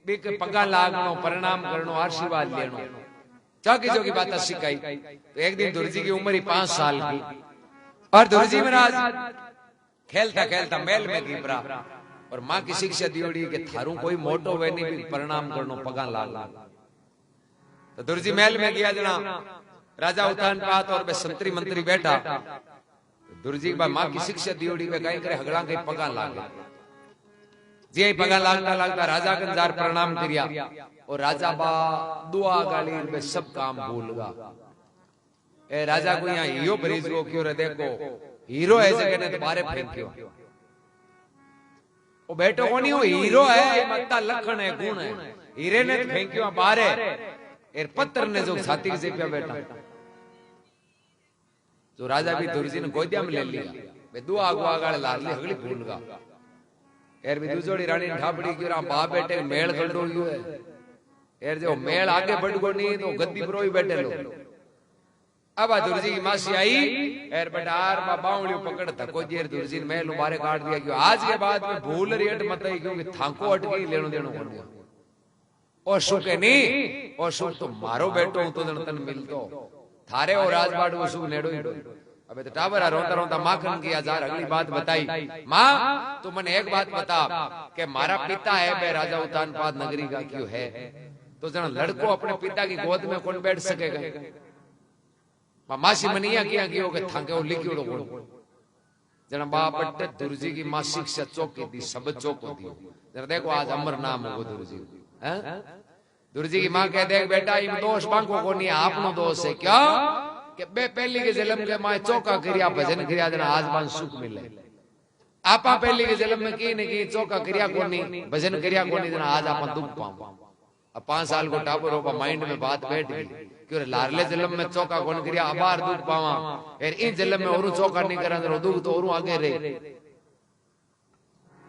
बिक पगा लागनो, प्रणाम करनो, आशीर्वाद लेनो, चौकी चौकी बात सिखाई। तो एक दिन दुर्जी की उम्र ही 5 साल की और दुर्जी महाराज खेलता खेलता मेल में गिपरा और माँ की शिक्षा दियोड़ी के थारू कोई मोटो वे नहीं भी प्रणाम करनो, पगा लागना। तो दुर्जी महल में गया जना राजा उठान पात और बे संतरी मंत्री बैठा, दुर्जी बा माँ की शिक्षा दियोड़ी में कहीं करे हगड़ा कहीं पगा लागे, जे पगा लागता लागता राजा कंजार प्रणाम करिया और राजा बा दुआ गाली में सब काम भूलगा। ए राजा को यहाँ हीरो बरीज को क्यों रे, देखो हीरो है जगह ने तुम्हारे फेंक्यो, वो बेटो को नहीं, वो हीरो है, मत्ता लखन है, गुण है, हीरे ने फेंक्यो बारे एर पत्थर ने जो छाती के जेपिया बैठा। तो राजा भी दुर्जी ने गोदिया में ले लिया, वे दुआ गुआ गाले लाल ली हगली भूलगा। एर भी दूसरी रानी ठापड़ी की राम बाप बेटे मेल खंडो गयो है, एर जो मेल आगे बढ़गो नहीं तो गद्दी पर ही बैठे लो। अब दुर्जी की मासी आई एर बेटार बाउली पकड़ थको जेर दुर्जी ने मेल बारे काट दिया, क्यों आज के बाद में भूल रेट मत आई, क्योंकि थाको अटकी लेनो देनो कर दिया। और सुख है नहीं, और सुख तो मारो बेटो तो तन मिलतो थारे और राजबाड़ वो सुख नेड़ो ही। अबे तो टाबरा रोता रोता माखन की हजार अगली बात बताई, माँ तू मन एक बात बता कि मारा पिता है बे राजा उतानपाद नगरी का क्यों है, तो जना लड़को अपने पिता की गोद में कौन बैठ सकेगा। मासी मनिया किया क्यों के थाके वो लिखियो कौन जना बाप बट्टे दुर्जी की मां शिक्षा चौकी दी, सब चौक दी। जरा देखो आज अमर नाम हो दुर्जी, दुर्जी की मां कह देख बेटा इन दोष बांको को नहीं, आपनो दोष है क्या कि बे पहली के जन्म के मां चौका करिया भजन करिया जना आज बान सुख मिले, आपा पहली के जन्म में की नहीं की चौका करिया को नहीं भजन करिया को नहीं जना आज आपा दुख पाऊं। अब 5 साल को टाबर हो माइंड में बात बैठ गई, क्यों लारले जन्म में चौका कौन करिया अबार दुख पावा, फिर इन जन्म में और चौका नहीं करा दुख तो और आगे रहे।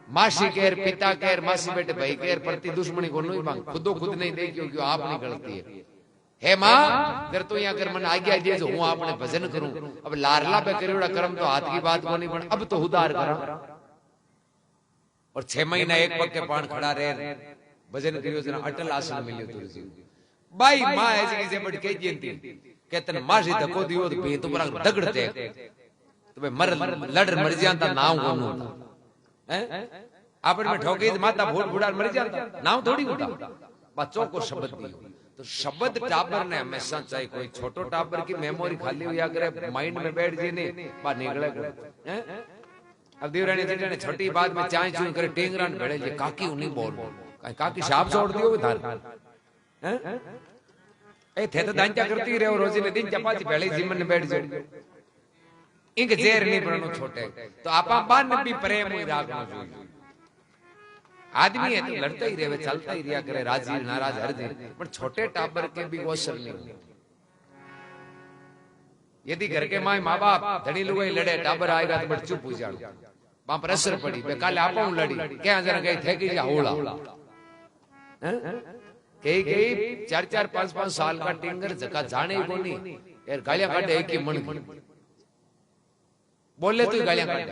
मासी केर पिता केर मासी बेटे भाई केर प्रति दुश्मनी को नहीं मांग, खुदो खुद नहीं दे क्योंकि आप नहीं गलती है। हे माँ जर तू यहाँ कर मन आज्ञा दे जो हूँ आपने भजन करूं, अब लारला पे करेड़ा कर्म तो हाथ की बात को नहीं बन, अब तो उदार करा। और 6 महीना एक पग के पान खड़ा रहे भजन करियो जना अटल आसन मिलियो तुलसी बाई मां ऐसी से बड़ के जेंती कहतन मासी धको दियो तो पे तो पर दगड़ते तो बे मर लड़ मर जाता नाव कोनु हैं आपन में ठोके माता भूल बुढ़ा मर जाता नाव थोड़ी होता। बच्चों को शब्द दियो, तो शब्द टाबर ने हमेशा चाहिए। कोई छोटो टाबर की मेमोरी खाली हुई करे माइंड में बैठ जी ने बा निकले हैं। अब देवरानी जी ने छोटी बात में चाय चून करे टेंगरान भेड़े जे काकी उनी बोल काकी साहब छोड़ दियो धार हैं ए थे तो दांचा करती रहे रोजी ने दिन चपाती पहले जीवन में बैठ जाओ इंक जेर नहीं बननो छोटे तो आपा बान भी प्रेम ही राखनो જોઈએ आदमी है तो लड़ता ही रहे चलता ही रिया करे राजी नाराज हर दिन पर छोटे टाबर के भी गोसल नहीं यदि घर के माँ बाप धनी लुगाई लड़े टाबर आएगा तो बड़ चुप हो जाओ वहां पर असर पड़ी बे काले आपा लड़ी क्या जरा गई थे कि होला कई 4-4 5-5 साल का टिंगर जका जाने ही कोनी यार गालियां काटे एक ही मन बोले तो गालियां काटे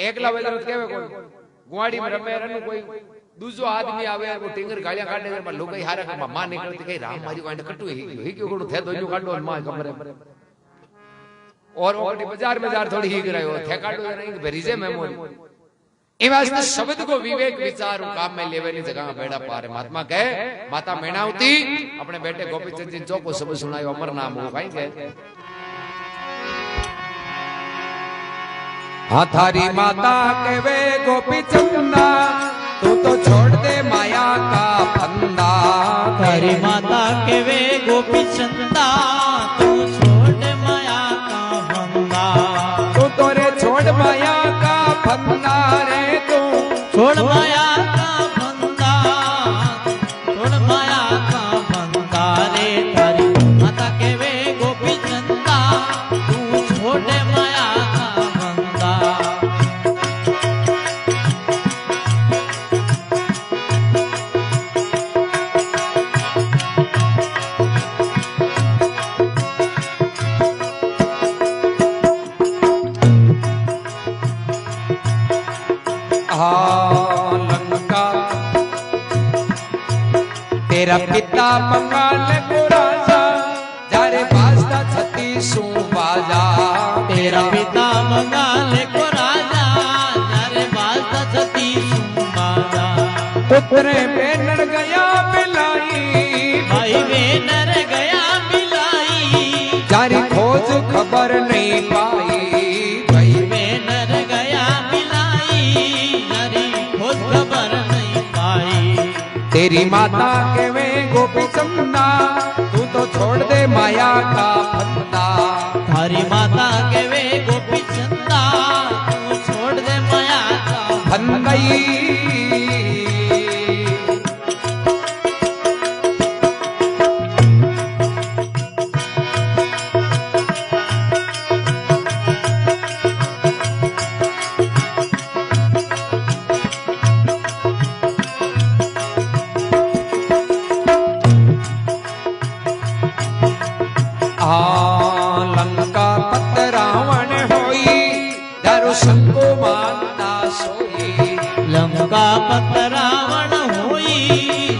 एकला वेला केवे कोई गुवाड़ी में रमे रनु कोई दूसरो आदमी आवे वो टिंगर गालियां काटे में लोग ही हारा के मां निकलती कई राम मारी वांडे कटू ही क्यों कोड़ो थे दोजो काटो मां कमरे और ओडी बाजार में जार थोड़ी ही करायो थे काटो नहीं भरीजे मेमोरी ए वास्ते शब्द को विवेक विचार काम में लेवे नी जगह बेड़ा पार महात्मा कहे माता मेणावती अपने बेटे गोपीचंद जी चौको सब सुनायो अमर नाम हो भाई के हाँ थारी माता कहवे गोपीचंदा तू तो छोड़ दे माया का फंदा थारी माता कहवे गोपीचंदा तू छोड़ दे माया का फंदा तू तो रे छोड़ माया का फंदा रे तू छोड़ माया का फंदा छोड़ माया का फंदा रे थारी माता कहवे गोपीचंदा तू छोड़ दे माया का फंदा लंका तेरा पिता बंगाल को राजा जारे बाजता छती सू बाजा तेरा पिता बंगाल को राजा जारे बाजता छती सू बाजा पुत्र बेनर गया मिलाई भाई बेनर गया मिलाई जारी खोज खबर नहीं पाई बेनर गया मिलाई जारी खोज खबर नहीं पाई तेरी माता के वे गोपीचंदा तू तो छोड़ दे माया का फंदा थारी माता के वे गोपीचंदा तू छोड़ दे माया का फंदई लंका पत रावण होई दारू संको मानता सोई लंका पत रावण होई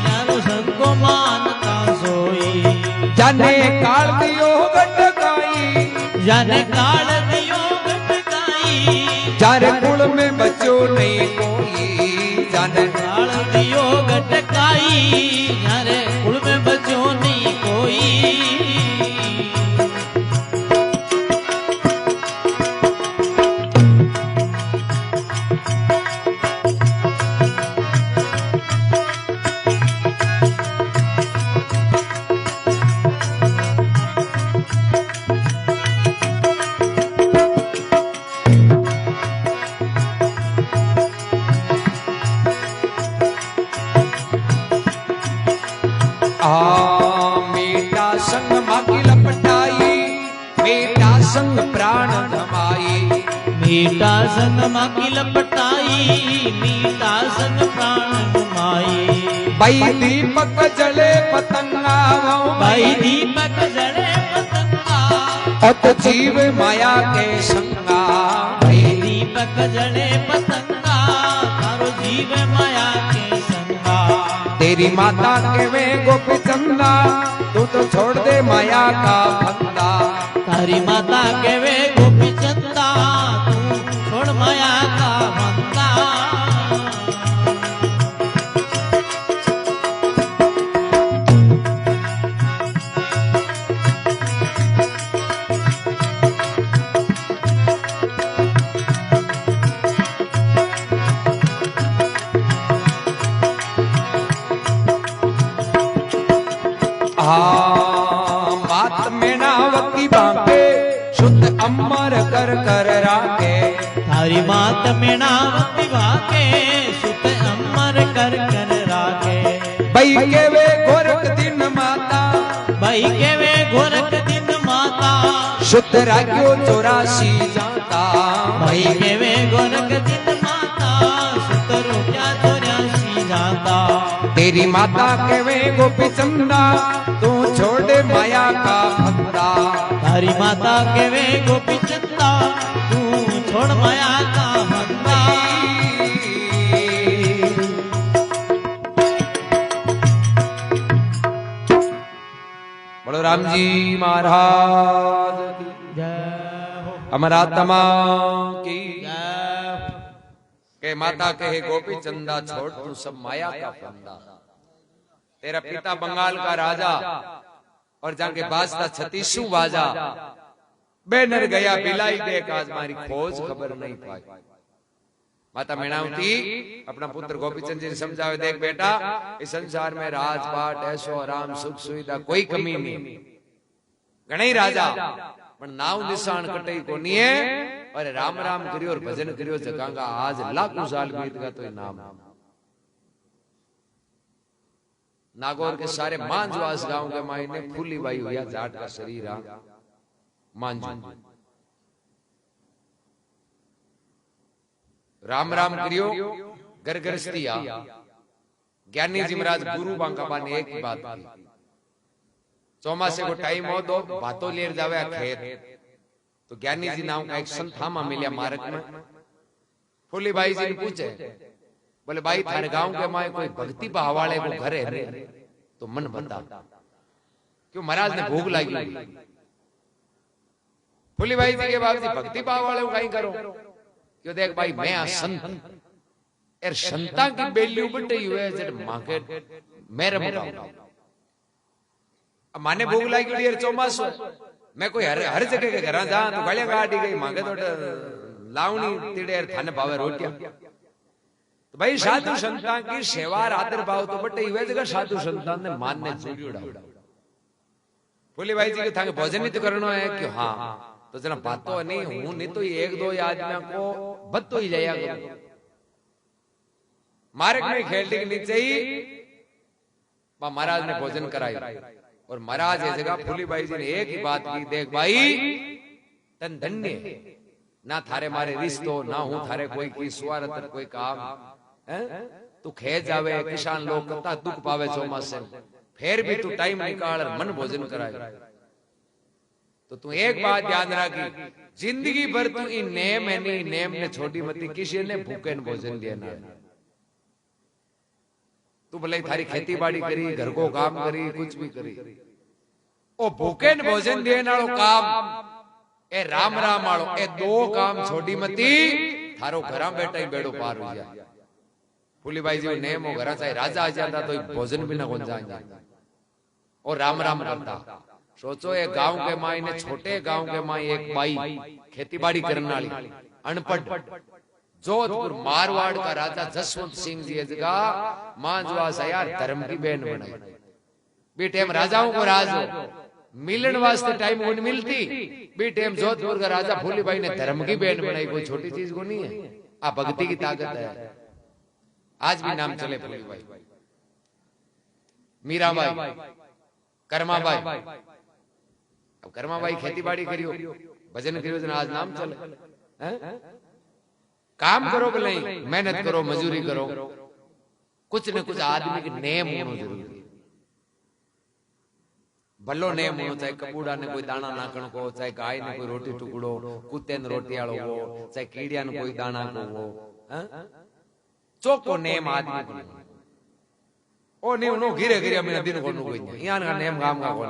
दारू संको मानता सोई जाने काल दियो गटकाई जाने काल दियो गटकाई जारे कुल में बच्चो नहीं कोई जाने काल दियो गटकाई जारे कुल में बच्चो नहीं कोई मीठा संग मागी लपटाई मीठा संग प्राण धमाई मीठा संग मागी लपटाई मीठा संग प्राण धमाई भाई दीपक जले पतंगा भाई दीपक जले पतंगा अत जीव माया के संगा भाई दीपक जले पतंगा तारो जीव माया के संगा तेरी माता के वे गोपीचंदा तू तो छोड़ दे माया का फंदा तारी माता के वे गोपीचंदा तू छोड़ माया का फंदा मात मेणावती बांके शुद्ध अमृत मात मीणावती वाके सुत अमर कर कर राखे भाई के वे गोरख दिन माता भाई के वे गोरख दिन माता शुद्ध राख्यो 84 जाता भाई के वे गोरख दिन माता सुत रोक्या 84 जाता तेरी माता के वे गोपी चंदा तू छोड़ माया का फंदा तारी माता के वे गोपी चंदा तू छोड़ माया का फंदा बोलो राम जी महाराज की जय हो अमरात्मा की जय के माता कहे गोपी चंदा छोड़ तू सब माया का फंदा तेरा पिता बंगाल का राजा और जाके बाजता 36 बाजा बैनर गया बिलाई देख आज मारी खोज खबर नहीं पाई माता मीणावती अपना पुत्र गोपीचंद जी ने समझावे देख बेटा इस संसार में राजपाट ऐसो आराम सुख सुविधा कोई कमी नहीं घणे राजा पण नाव निशान कटई कोनी है और राम राम करियो और भजन करियो जगांगा आज लाखों साल बीत गया तो नाम नागौर के सारे मांझवास गांव के मायने फूली बाई हुआ जाट का शरीर मांझू राम राम करियो घर गृहस्थी ज्ञानी जी महाराज गुरु बांका ने एक ही बात की चौमासे को टाइम हो दो भातो लेर जावे खेत तो ज्ञानी जी नाम का एक संत थामा मिलिया मार्ग में फूली बाई जी ने पूछे बोले भाई थारे गांव के माए कोई भक्ति भाव वाले को घर है तो मन बता क्यों महाराज ने भूख लगी फूली भाई जी के बाप जी भक्ति भाव वाले को कहीं करो क्यों देख भाई मैं आ संत यार संता की बेली उबटे हुए जब मार्केट मेरे मुकाबला अब माने भूख लगी यार चौमास मैं कोई हर जगह के घर जा तो गालियां काटी गई मांगे तो लावनी तिड़े यार थाने भावे रोटियां तो भाई साधु संतान की सेवा आदर भाव तो बटे हुए जगह साधु संतान ने मानने चूड़ी उड़ा फूली भाई जी के थाके भोजन ही तो करना है कि हाँ तो जना बातो नहीं हूं नहीं तो एक दो आदमी को बत्तो ही जाया मार्ग में खेलने के नीचे ही महाराज ने भोजन कराई और महाराज ये जगह फूली भाई जी ने एक ही बात की देख भाई तन धन्य ना थारे मारे रिश्तो ना हूं थारे कोई की स्वार्थ कोई काम तू खेत जावे किसान लोग कता दुख पावे चौमासे फिर भी तू टाइम निकाल मन भोजन कराए तो तू एक बात याद रखी जिंदगी भर तू इन नेम है नहीं नेम ने छोटी मती किसी ने भूखे ने भोजन दिया ना तू भले थारी खेती बाड़ी करी घर को काम करी कुछ भी करी ओ भूखे ने भोजन दिए नालो काम ए राम राम आलो ए दो काम छोटी मती थारो घरा बैठा ही बेड़ो पार हो जाए फूली भाई जी नेम हो घरा चाहे राजा आ जाता तो भोजन भी ना गुन जाएंगे और राम राम करता सोचो ये गांव के माई ने छोटे गांव के माई एक बाई खेती बाड़ी करने वाली अनपढ़ जोधपुर मारवाड़ का राजा जसवंत सिंह जी जगह मांझवास यार धर्म की बहन बनाई बेटे हम राजाओं को राज हो मिलन वास्ते टाइम को नहीं मिलती बेटे जोधपुर का राजा फूली भाई ने धर्म की बहन बनाई कोई छोटी चीज को नहीं है आ भक्ति की ताकत है आज भी नाम चले फूली भाई मीराबाई कर्माबाई अब कर्माबाई खेती बाड़ी करियो भजन करियो आज नाम चले काम करो भले मेहनत करो मजूरी करो कुछ न कुछ आदमी के नेम होना जरूरी है भलो नेम हो चाहे कबूड़ा ने कोई दाना नाखण को चाहे गाय ने कोई रोटी टुकड़ो कुत्ते ने रोटी आलो हो चाहे कीड़िया ने कोई दाना को हो चोको नेम आदमी को ओ नहीं उनो घिरे घिरे मेरा दिन को कोई नहीं यान का नेम काम का कौन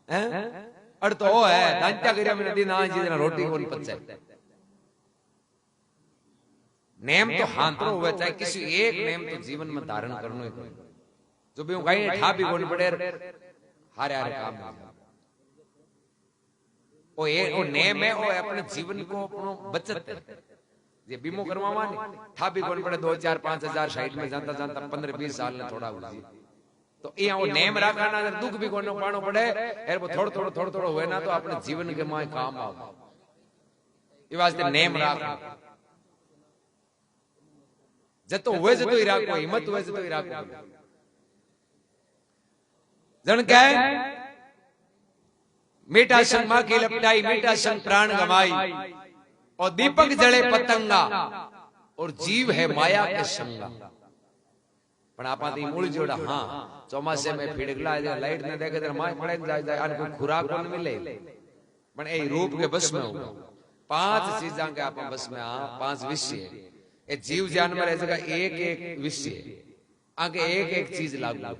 हैं अड़ तो ओ है दांत्या घिरे मेरा दिन आज जितना रोटी कौन पचे नेम तो हांतरो हुए चाहे किसी एक नेम तो जीवन में धारण करनो ही जो भी गाय ठा भी कौन पड़े हारे हारे काम ओ नेम है ओ अपने जीवन को अपनो बचत है ये बीमो करवावानी ठा भी कौन पड़े 2-4-5 साइड में जाता जाता 15-20 साल ने थोड़ा हो तो ये वो नेम रखना दुख भी कोई पानो पड़े एर वो थोड़ो थोड़ो हुए ना तो अपने जीवन के माय काम आओ ये वास्ते नेम रख जतो हुए जतो ही राखो, हिम्मत हुए जतो ही राखो। जन क्या है, मीठा संग मां की लपटाई, मीठा संग प्राण गमाई, और दीपक जड़े पतंगा, और जीव है माया के संगा। पण आपा ती मूल जोड़ा हाँ चौमासे में फिड़कला लाइट ने देखे तो माय पड़े जाए आने कोई खुराक न मिले, पण ए रूप के बस में होगा। 5 चीजां के आपा बस में, हाँ 5 विषय ए जीव जानवर ऐसे का एक एक विषय आगे एक एक चीज लागू,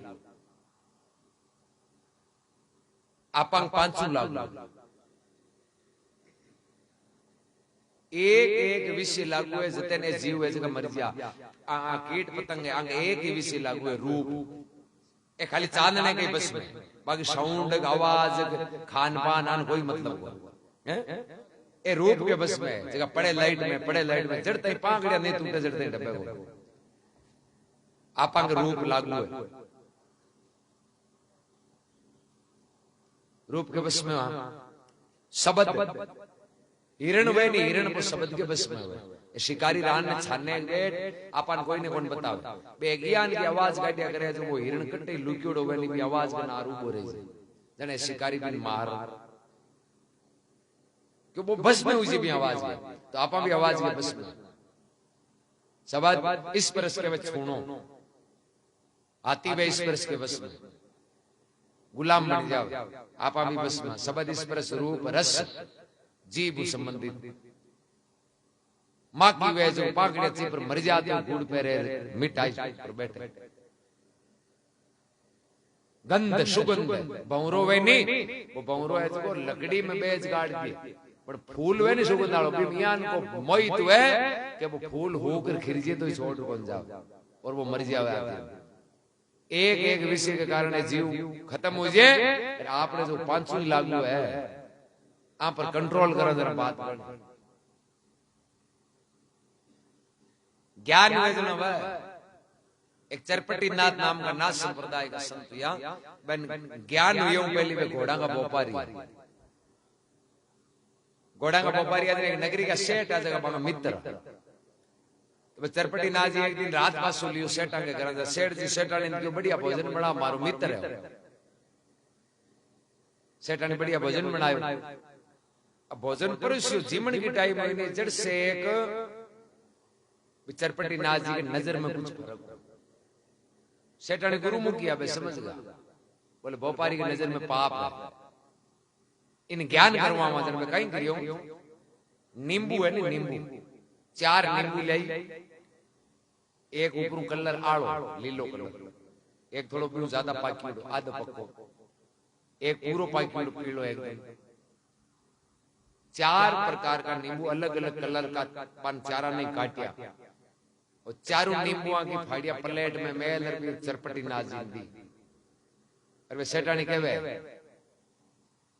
आपा 5 लागू, एक एक विषय लागू है। जतने जीव ऐसे का मर जा, कीट पतंग है आगे एक ही विषय लागू है, रूप ए खाली चांदने के बस में, बाकी साउंड आवाज खान पान आन कोई मतलब है ए रूप के बस में। जगह पड़े लाइट में जड़ते ही पांगड़िया नहीं टूटे, जड़ते ही डब्बे को आपा के रूप लागू है, रूप के बस में। शब्द हिरण वे नहीं, हिरण को शब्द के बस में हुए। शिकारी रान ने छाने गेट अपन कोई ने कौन बताओ बेज्ञान की आवाज काटिया करे जो वो हिरण कट्टे लुक्योड़ो वे नहीं भी आवाज के नारू हो रही है जने शिकारी भी मार क्यों वो बस में उसी भी आवाज है, तो आपा भी आवाज के बस में। शब्द इस परस के वे छूनो आती वे इस परस के बस में, गुलाम बन जाओ आपा भी बस में। शब्द इस परस रूप रस जीव संबंधित माँ की वह जो पाकड़े से पर मर जाते गुड़ पे मिठाई पर बैठे, गंध सुगंध बौरो वे नहीं, वो बौरो है जो लकड़ी में बेच गाड़ दी, पर फूल वे नहीं सुगंध आलो बिमियान को मोहित हुए कि वो फूल होकर खिरजे तो छोड़ कौन जाओ और वो मर जावे आते। एक एक विषय के कारण जीव खत्म हो जाए, आपने जो 5 लागू है आप पर कंट्रोल करो जरा बात कर। ज्ञान एक चरपटी नाथ नाम का नाथ संप्रदाय का संत ज्ञान पहली वे घोड़ा का व्यापारी, घोड़ा का व्यापारी एक नगरी का सेठ आ जगह मित्र। तो चरपटी नाथ जी एक दिन रात बात सो लियो सेठा के घर, सेठ जी सेठा ने इनको बढ़िया भोजन बना, मारो मित्र है, सेठा ने बढ़िया भोजन बनायो। अब भोजन परोसियो जीवन की टाइम में जड़ से एक चरपटी नाथ जी के नजर में कुछ फर्क, सेठा ने गुरु मुख किया समझ गया, बोले व्यापारी की नजर में पाप है, इन ज्ञान करवा मजर में कहीं करियो। नींबू है ना नींबू, 4 नींबू ले, एक ऊपर कलर आड़ो लीलो कलर, एक थोड़ो पीड़ो ज्यादा पाकियो आधो पक्को, एक पूरो पाकियो पीड़ो एकदम। 4 प्रकार का नींबू अलग अलग कलर का पान चारा नहीं काटिया, और चारों नींबुआ की फाड़िया प्लेट में मेल चरपटी नाथ जी दी। अरे सेठा ने कहवे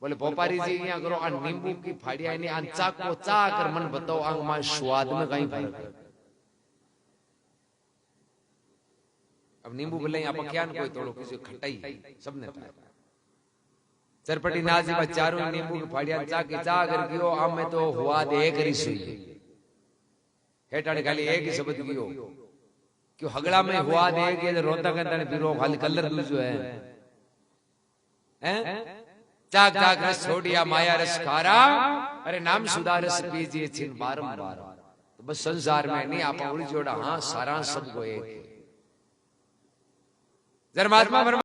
बोले व्यापारी जी यहाँ करो आ नींबू की फाड़िया इन्हें अंचा को चा कर मन बताओ आंग मां स्वाद में कहीं फर्क है। अब नींबू बोले यहाँ पक्यान कोई तोड़ो किसी खटाई सबने पाया। चरपटी नाथ जी में चारों नींबू की फाड़िया चा की चा कर गियो आम में तो हुआ दे करी सुई, हेठा ने खाली एक ही शब्द कियो क्यों हगड़ा में हुआ दे के रोता कहता ने पीरो खाली कलर दूजो है हैं चाक चाक रस छोड़िया माया रस खारा, अरे नाम सुधा रस पीजिए छिन बारंबार। तो बस संसार में नहीं आप उड़ी जोड़ा, हाँ सारा सबको एक। जर महात्मा